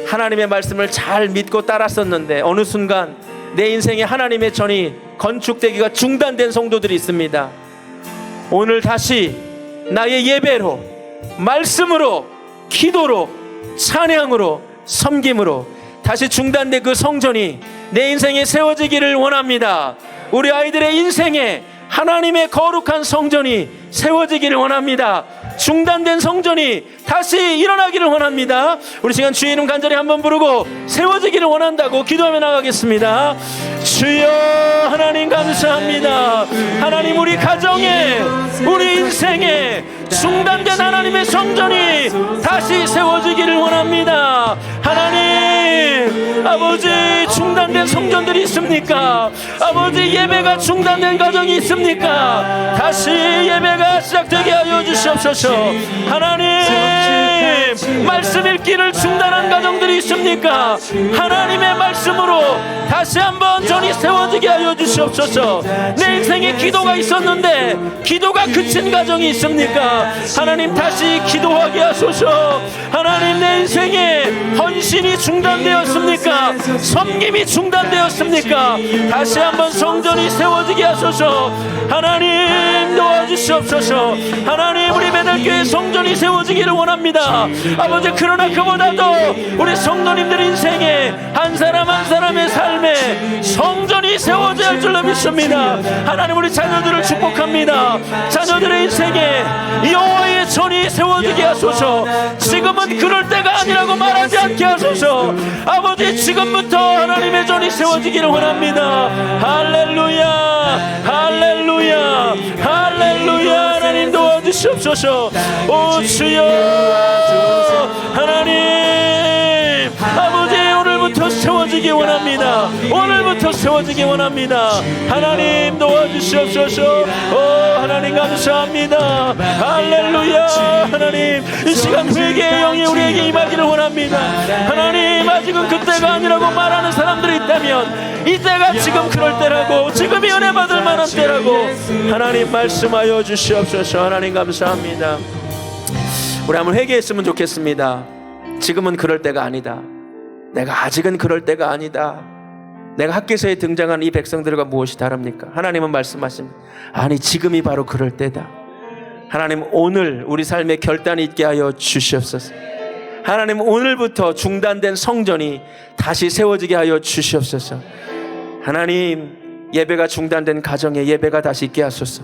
하나님의 말씀을 잘 믿고 따랐었는데 어느 순간 내 인생에 하나님의 전이 건축되기가 중단된 성도들이 있습니다. 오늘 다시 나의 예배로, 말씀으로, 기도로, 찬양으로, 섬김으로 다시 중단된 그 성전이 내 인생에 세워지기를 원합니다. 우리 아이들의 인생에 하나님의 거룩한 성전이 세워지기를 원합니다. 중단된 성전이 다시 일어나기를 원합니다. 우리 시간 주의 이름 간절히 한번 부르고 세워지기를 원한다고 기도하며 나가겠습니다. 주여 하나님 감사합니다. 하나님 우리 가정에 우리 인생에 중단된 하나님의 성전이 다시 세워지기를 원합니다. 하나님 아버지 중단된 성전들이 있습니까? 아버지 예배가 중단된 가정이 있습니까? 다시 예배가 시작되게 하여 주시옵소서. 하나님 말씀 읽기를 중단한 가정들이 있습니까? 하나님의 말씀으로 다시 한번 전이 세워지게 하여 주시옵소서. 내 인생에 기도가 있었는데 기도가 그친 가정이 있습니까? 하나님 다시 기도하게 하소서. 하나님 내 인생에 헌신이 중단되었습니까? 섬김이 중단되었습니까? 다시 한번 성전이 세워지게 하소서. 하나님 도와주시옵소서. 하나님 우리 매달교회 성전이 세워지기를 원합니다. 아버지 그러나 그보다도 우리 성도님들 인생에 한 사람 한 사람의 삶에 성전이 세워져야 할 줄로 믿습니다. 하나님 우리 자녀들을 축복합니다. 자녀들의 인생에 여호와의 전이 세워지게 하소서. 지금은 그럴 때가 아니라고 말하지 않게 하소서. 아버지 지금부터 하나님의 전이 세워지기를 원합니다. 할렐루야 할렐루야 할렐루야. 하나님 도와주시옵소서. 오 주여 하나님 아버지 오늘부터 세워지기 원합니다. 오늘부터 세워지기 원합니다. 하나님 도와주시옵소서. 오 하나님 감사합니다. 할렐루야. 하나님 이 시간 회개의 영이 우리에게 임하기를 원합니다. 하나님 아직은 그때가 아니라고 말하는 사람들이 있다면 이때가 지금 그럴 때라고, 지금이 은혜 받을 만한 때라고 하나님 말씀하여 주시옵소서. 하나님 감사합니다. 우리 한번 회개했으면 좋겠습니다. 지금은 그럴 때가 아니다. 내가 아직은 그럴 때가 아니다. 내가 학교에서에 등장한 이 백성들과 무엇이 다릅니까? 하나님은 말씀하십니다. 아니 지금이 바로 그럴 때다. 하나님 오늘 우리 삶에 결단이 있게 하여 주시옵소서. 하나님 오늘부터 중단된 성전이 다시 세워지게 하여 주시옵소서. 하나님 예배가 중단된 가정에 예배가 다시 있게 하소서.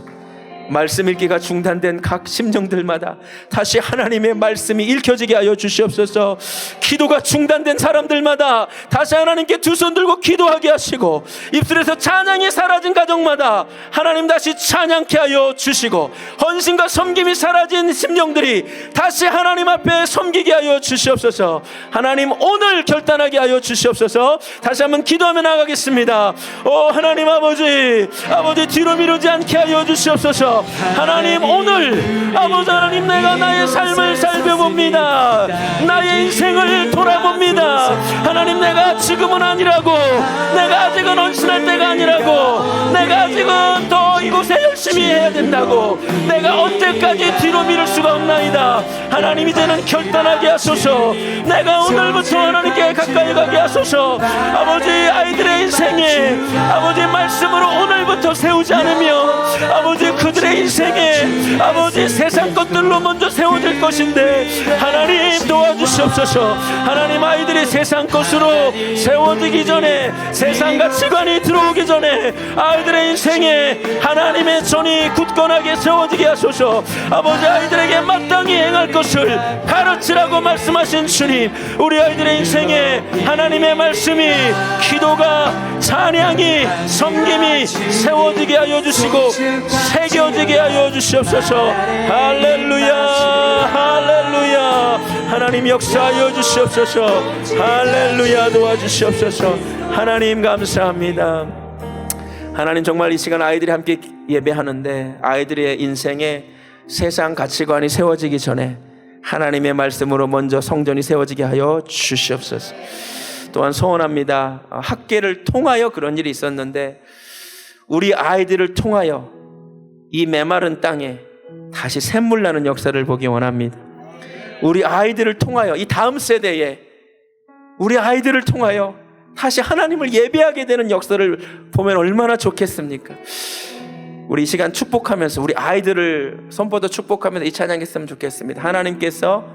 말씀 읽기가 중단된 각 심정들마다 다시 하나님의 말씀이 읽혀지게 하여 주시옵소서. 기도가 중단된 사람들마다 다시 하나님께 두 손 들고 기도하게 하시고, 입술에서 찬양이 사라진 가정마다 하나님 다시 찬양케 하여 주시고, 헌신과 섬김이 사라진 심령들이 다시 하나님 앞에 섬기게 하여 주시옵소서. 하나님 오늘 결단하게 하여 주시옵소서. 다시 한번 기도하며 나가겠습니다. 오 하나님 아버지 뒤로 미루지 않게 하여 주시옵소서. 하나님 오늘 아버지 하나님 내가 나의 삶을 살펴봅니다. 나의 인생을 돌아봅니다. 하나님 내가 지금은 아니라고, 내가 아직은 헌신할 때가 아니라고, 내가 아직은 더 이곳에 열심히 해야 된다고, 내가 언제까지 뒤로 미룰 수가 없나이다. 하나님 이제는 결단하게 하소서. 내가 오늘부터 하나님께 가까이 가게 하소서. 아버지 아이들의 인생에 아버지 말씀으로 오늘부터 세우지 않으며 아버지 그들의 인생에 아버지 세상 것들로 먼저 세워질 것인데 하나님 도와주시옵소서. 하나님 아이들이 세상 것으로 세워지기 전에, 세상 가치관이 들어오기 전에 아이들의 인생에 하나님의 전이 굳건하게 세워지게 하소서. 아버지 아이들에게 마땅히 행할 것을 가르치라고 말씀하신 주님, 우리 아이들의 인생에 하나님의 말씀이, 기도가, 찬양이, 섬김이 세워지게 하여 주시고 새겨지게 하여 주시옵소서. 할렐루야 할렐루야. 하나님 역사하여 주시옵소서. 할렐루야 도와주시옵소서. 하나님 감사합니다. 하나님 정말 이 시간 아이들이 함께 예배하는데 아이들의 인생에 세상 가치관이 세워지기 전에 하나님의 말씀으로 먼저 성전이 세워지게 하여 주시옵소서. 또한 소원합니다. 학계를 통하여 그런 일이 있었는데 우리 아이들을 통하여 이 메마른 땅에 다시 샘물 나는 역사를 보기 원합니다. 우리 아이들을 통하여 이 다음 세대에 우리 아이들을 통하여 다시 하나님을 예배하게 되는 역사를 보면 얼마나 좋겠습니까? 우리 이 시간 축복하면서 우리 아이들을 손뻗어 축복하면서 이 찬양했으면 좋겠습니다. 하나님께서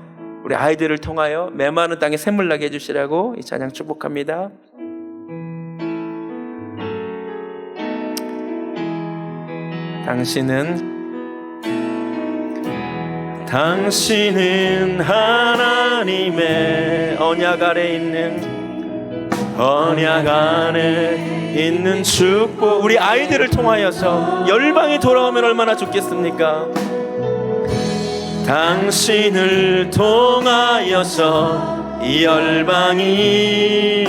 우리 아이들을 통하여 메마른 땅에 샘물 나게 해주시라고 이 찬양 축복합니다. 당신은 하나님의 언약 아래 있는 축복. 우리 아이들을 통하여서 열방이 돌아오면 얼마나 좋겠습니까? 당신을 통하여서 이 열방이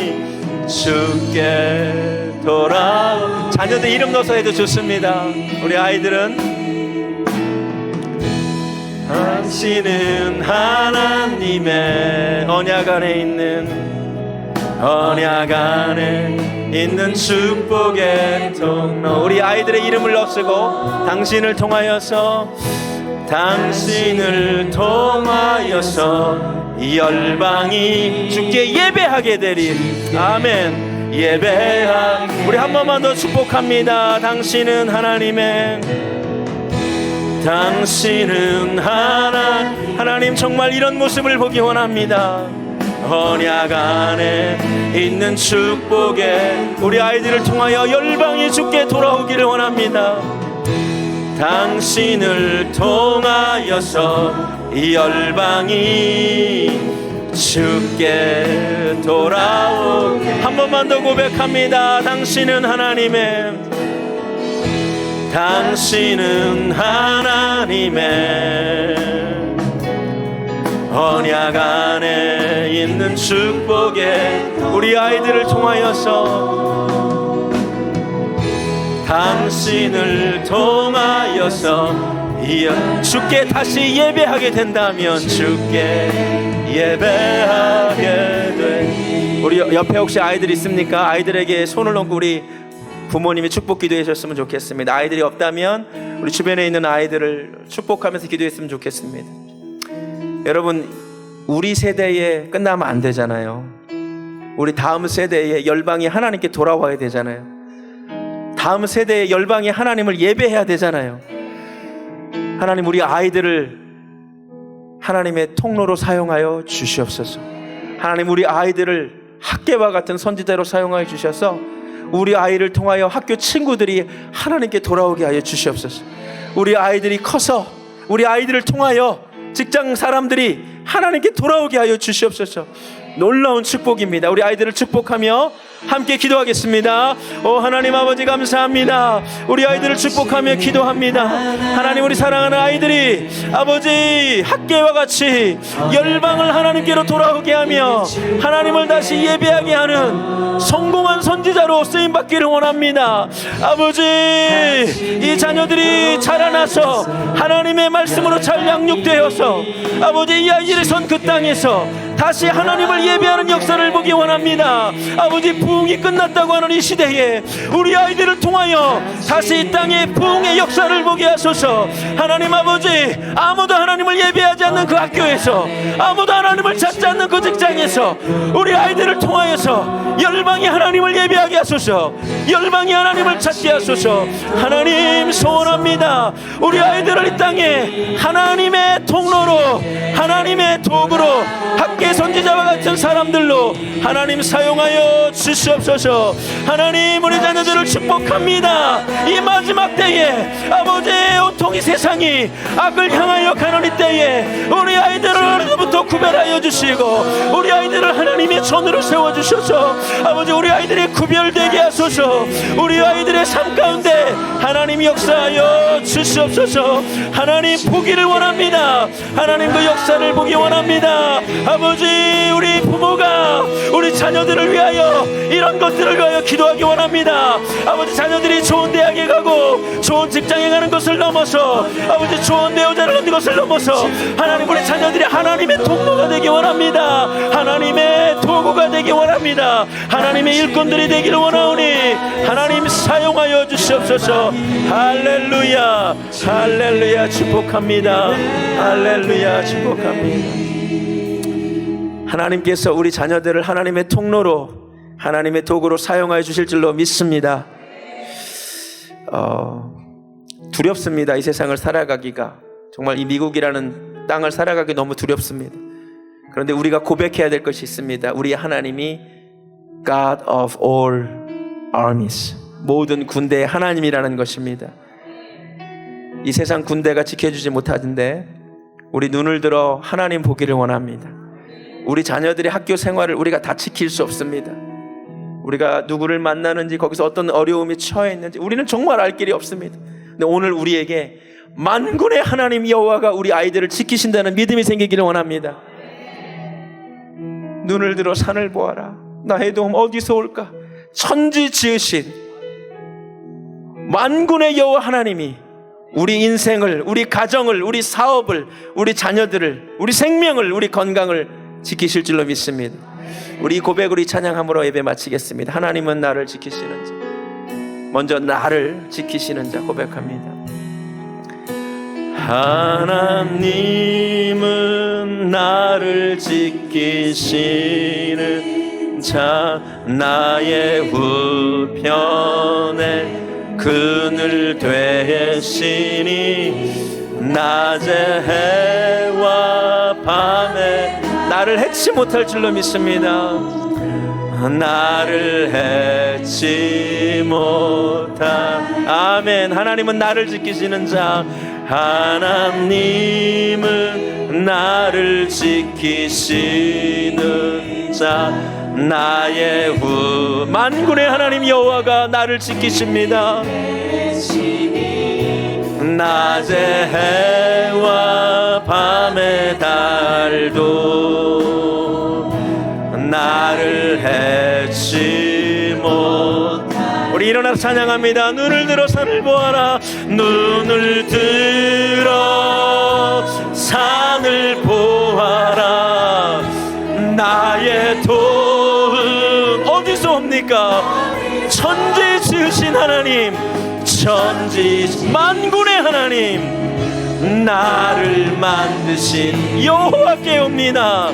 주께 돌아오. 자녀들 이름 넣어서 해도 좋습니다. 우리 아이들은 당신은 하나님의 언약 안에 있는 축복의 통로. 우리 아이들의 이름을 넣으시고 당신을 통하여서 이 열방이 주께 예배하게 되리. 아멘. 우리 한 번만 더 축복합니다. 당신은 하나님 정말 이런 모습을 보기 원합니다. 언약 안에 있는 축복에 우리 아이들을 통하여 열방이 주께 돌아오기를 원합니다. 당신을 통하여서 이 열방이 주께 돌아오게. 한 번만 더 고백합니다. 당신은 하나님의 언약 안에 있는 축복에 우리 아이들을 통하여서 당신을 통하여서 주께 다시 예배하게 된다면 주께 예배하게 돼. 우리 옆에 혹시 아이들 있습니까? 아이들에게 손을 얹고 우리 부모님이 축복 기도해 주셨으면 좋겠습니다. 아이들이 없다면 우리 주변에 있는 아이들을 축복하면서 기도했으면 좋겠습니다. 여러분, 우리 세대에 끝나면 안 되잖아요. 우리 다음 세대에 열방이 하나님께 돌아와야 되잖아요. 다음 세대에 열방이 하나님을 예배해야 되잖아요. 하나님, 우리 아이들을 하나님의 통로로 사용하여 주시옵소서. 하나님, 우리 아이들을 학계와 같은 선지자로 사용하여 주셔서 우리 아이를 통하여 학교 친구들이 하나님께 돌아오게 하여 주시옵소서. 우리 아이들이 커서 우리 아이들을 통하여 직장 사람들이 하나님께 돌아오게 하여 주시옵소서. 놀라운 축복입니다. 우리 아이들을 축복하며 함께 기도하겠습니다. 오 하나님 아버지, 감사합니다. 우리 아이들을 축복하며 기도합니다. 하나님, 우리 사랑하는 아이들이 아버지 학계와 같이 열방을 하나님께로 돌아오게 하며 하나님을 다시 예배하게 하는 성공한 선지자로 쓰임받기를 원합니다. 아버지, 이 자녀들이 자라나서 하나님의 말씀으로 잘 양육되어서 아버지 이 아이들이 선 그 땅에서 다시 하나님을 예배하는 역사를 보기 원합니다. 아버지, 부흥이 끝났다고 하는 이 시대에 우리 아이들을 통하여 다시 이 땅에 부흥의 역사를 보게 하소서. 하나님 아버지, 아무도 하나님을 예배하지 않는 그 학교에서, 아무도 하나님을 찾지 않는 그 직장에서 우리 아이들을 통하여서 열방이 하나님을 예배하게 하소서. 열방이 하나님을 찾게 하소서. 하나님, 소원합니다. 우리 아이들을 이 땅에 하나님의 통로로, 하나님의 도구로, 학계 선지자와 같은 사람들로 하나님 사용하여 주시옵소서. 하나님, 우리 자녀들을 축복합니다. 이 마지막 때에 아버지, 온통 이 세상이 악을 향하여 가는 이 때에 우리 아이들로부터 구별하여 주시고 우리 아이들을 하나님의 전으로 세워주셔서 아버지, 우리 아이들이 구별되게 하소서. 우리 아이들의 삶 가운데 하나님 역사하여 주시옵소서. 하나님, 보기를 원합니다. 하나님, 그 역사를 보기 원합니다. 아버지, 우리 부모가 우리 자녀들을 위하여 이런 것들을 위하여 기도하기 원합니다. 아버지, 자녀들이 좋은 대학에 가고 좋은 직장에 가는 것을 넘어서 아버지 좋은 배우자를 얻는 것을 넘어서 하나님, 우리 자녀들이 하나님의 통로가 되기 원합니다. 하나님의 도구가 되기 원합니다. 하나님의 일꾼들이 되기를 원하오니 하나님 사용하여 주시옵소서. 할렐루야, 할렐루야, 축복합니다. 할렐루야, 축복합니다. 하나님께서 우리 자녀들을 하나님의 통로로, 하나님의 도구로 사용하여 주실 줄로 믿습니다. 두렵습니다. 이 세상을 살아가기가, 정말 이 미국이라는 땅을 살아가기 너무 두렵습니다. 그런데 우리가 고백해야 될 것이 있습니다. 우리 하나님이 God of all armies, 모든 군대의 하나님이라는 것입니다. 이 세상 군대가 지켜주지 못하는데 우리 눈을 들어 하나님 보기를 원합니다. 우리 자녀들의 학교 생활을 우리가 다 지킬 수 없습니다. 우리가 누구를 만나는지, 거기서 어떤 어려움이 처해 있는지 우리는 정말 알 길이 없습니다. 근데 오늘 우리에게 만군의 하나님 여호와가 우리 아이들을 지키신다는 믿음이 생기기를 원합니다. 눈을 들어 산을 보아라. 나의 도움 어디서 올까? 천지 지으신 만군의 여호와 하나님이 우리 인생을, 우리 가정을, 우리 사업을, 우리 자녀들을, 우리 생명을, 우리 건강을 지키실 줄로 믿습니다. 우리 고백으로 이 찬양함으로 예배 마치겠습니다. 하나님은 나를 지키시는 자, 먼저 나를 지키시는 자 고백합니다. 하나님은 나를 지키시는 자, 나의 우편에 그늘 되시니 낮에 해와 밤에 나를 해치 못할 줄로 믿습니다. 나를 해치 못할, 아멘. 하나님은 나를 지키시는 자, 하나님은 나를 지키시는 자, 나의 만군의 하나님 여호와가 나를 지키십니다. 낮의 해와 밤의 달도 나를 해치 못. 우리 일어나서 찬양합니다. 눈을 들어 산을 보아라. 눈을 들어 산을 보아라. 나의 도움 어디서 옵니까? 천지 지으신 하나님, 천지 만군의 하나님, 나를 만드신 여호와께 옵니다.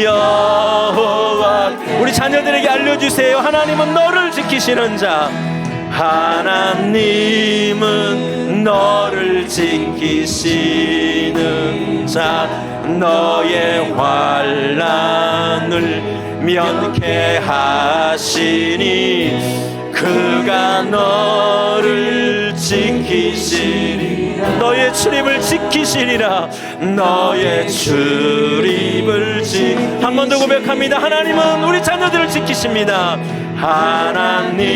여호와, 우리 자녀들에게 알려주세요. 하나님은 너를 지키시는 자, 하나님은 너를 지키시는 자, 너의 환난을 면케하시니 그가 너를 지키시리라. 너의 출입을 지키시리라. 너의 출입을 한 번 더 고백합니다. 하나님은 우리 자녀들을 지키십니다. 하나님은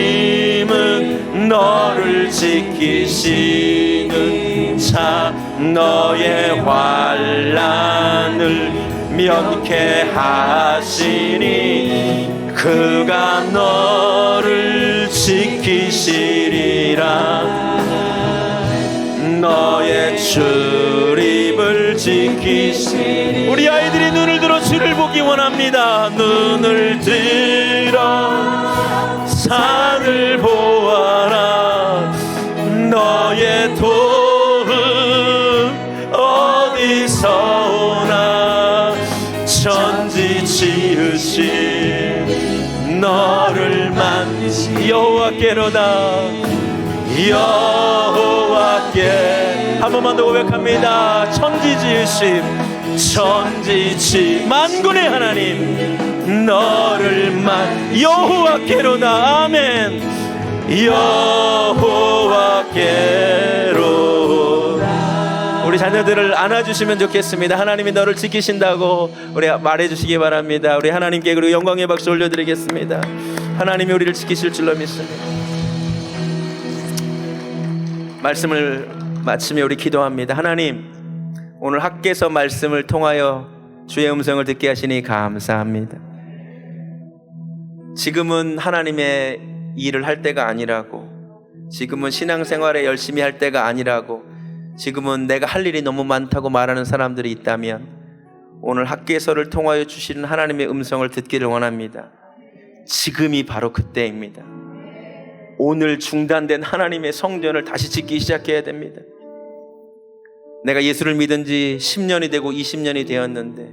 너를 지키시는 자, 너의 환난을 면케하시니 그가 너를 지키시리라. 너의 출입을 지키시리. 우리 아이들이 눈을 들어 주를 보기 원합니다. 눈을 들어 산을 보아라. 너의 도움 어디서 오나? 천지 지으신 너를 만드신 여호와께로다. 여호와께. 한 번만 더 고백합니다. 천지 지으심, 천지 만군의 하나님, 너를 여호와께로다. 아멘. 여호와께로. 우리 자녀들을 안아주시면 좋겠습니다. 하나님이 너를 지키신다고 우리 말해주시기 바랍니다. 우리 하나님께 그리고 영광의 박수 올려드리겠습니다. 하나님이 우리를 지키실 줄로 믿습니다. 말씀을 마치며 우리 기도합니다. 하나님, 오늘 학개서 말씀을 통하여 주의 음성을 듣게 하시니 감사합니다. 지금은 하나님의 일을 할 때가 아니라고, 지금은 신앙생활에 열심히 할 때가 아니라고, 지금은 내가 할 일이 너무 많다고 말하는 사람들이 있다면 오늘 학개서를 통하여 주시는 하나님의 음성을 듣기를 원합니다. 지금이 바로 그때입니다. 오늘 중단된 하나님의 성전을 다시 짓기 시작해야 됩니다. 내가 예수를 믿은 지 10년이 되고 20년이 되었는데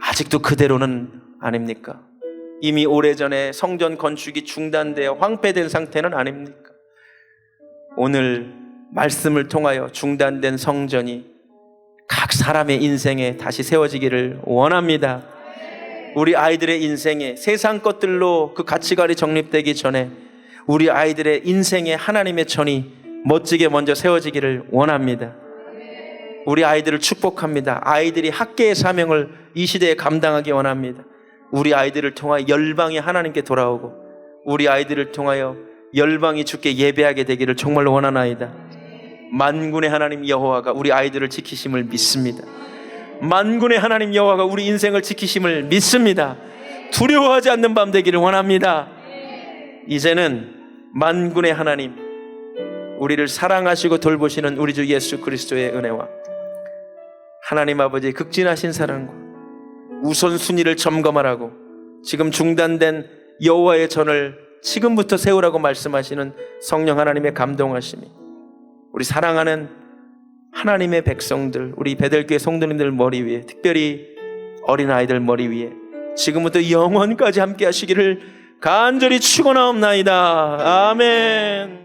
아직도 그대로는 아닙니까? 이미 오래전에 성전 건축이 중단되어 황폐된 상태는 아닙니까? 오늘 말씀을 통하여 중단된 성전이 각 사람의 인생에 다시 세워지기를 원합니다. 우리 아이들의 인생에 세상 것들로 그 가치관이 정립되기 전에 우리 아이들의 인생에 하나님의 전이 멋지게 먼저 세워지기를 원합니다. 우리 아이들을 축복합니다. 아이들이 학계의 사명을 이 시대에 감당하기 원합니다. 우리 아이들을 통하여 열방이 하나님께 돌아오고 우리 아이들을 통하여 열방이 주께 예배하게 되기를 정말로 원하나이다. 만군의 하나님 여호와가 우리 아이들을 지키심을 믿습니다. 만군의 하나님 여호와가 우리 인생을 지키심을 믿습니다. 두려워하지 않는 밤 되기를 원합니다. 이제는 만군의 하나님, 우리를 사랑하시고 돌보시는 우리 주 예수 그리스도의 은혜와 하나님 아버지의 극진하신 사랑과 우선순위를 점검하라고 지금 중단된 여호와의 전을 지금부터 세우라고 말씀하시는 성령 하나님의 감동하심이 우리 사랑하는 하나님의 백성들, 우리 베델교회 성도님들 머리 위에, 특별히 어린아이들 머리 위에 지금부터 영원까지 함께 하시기를 간절히 축원하옵나이다. 아멘.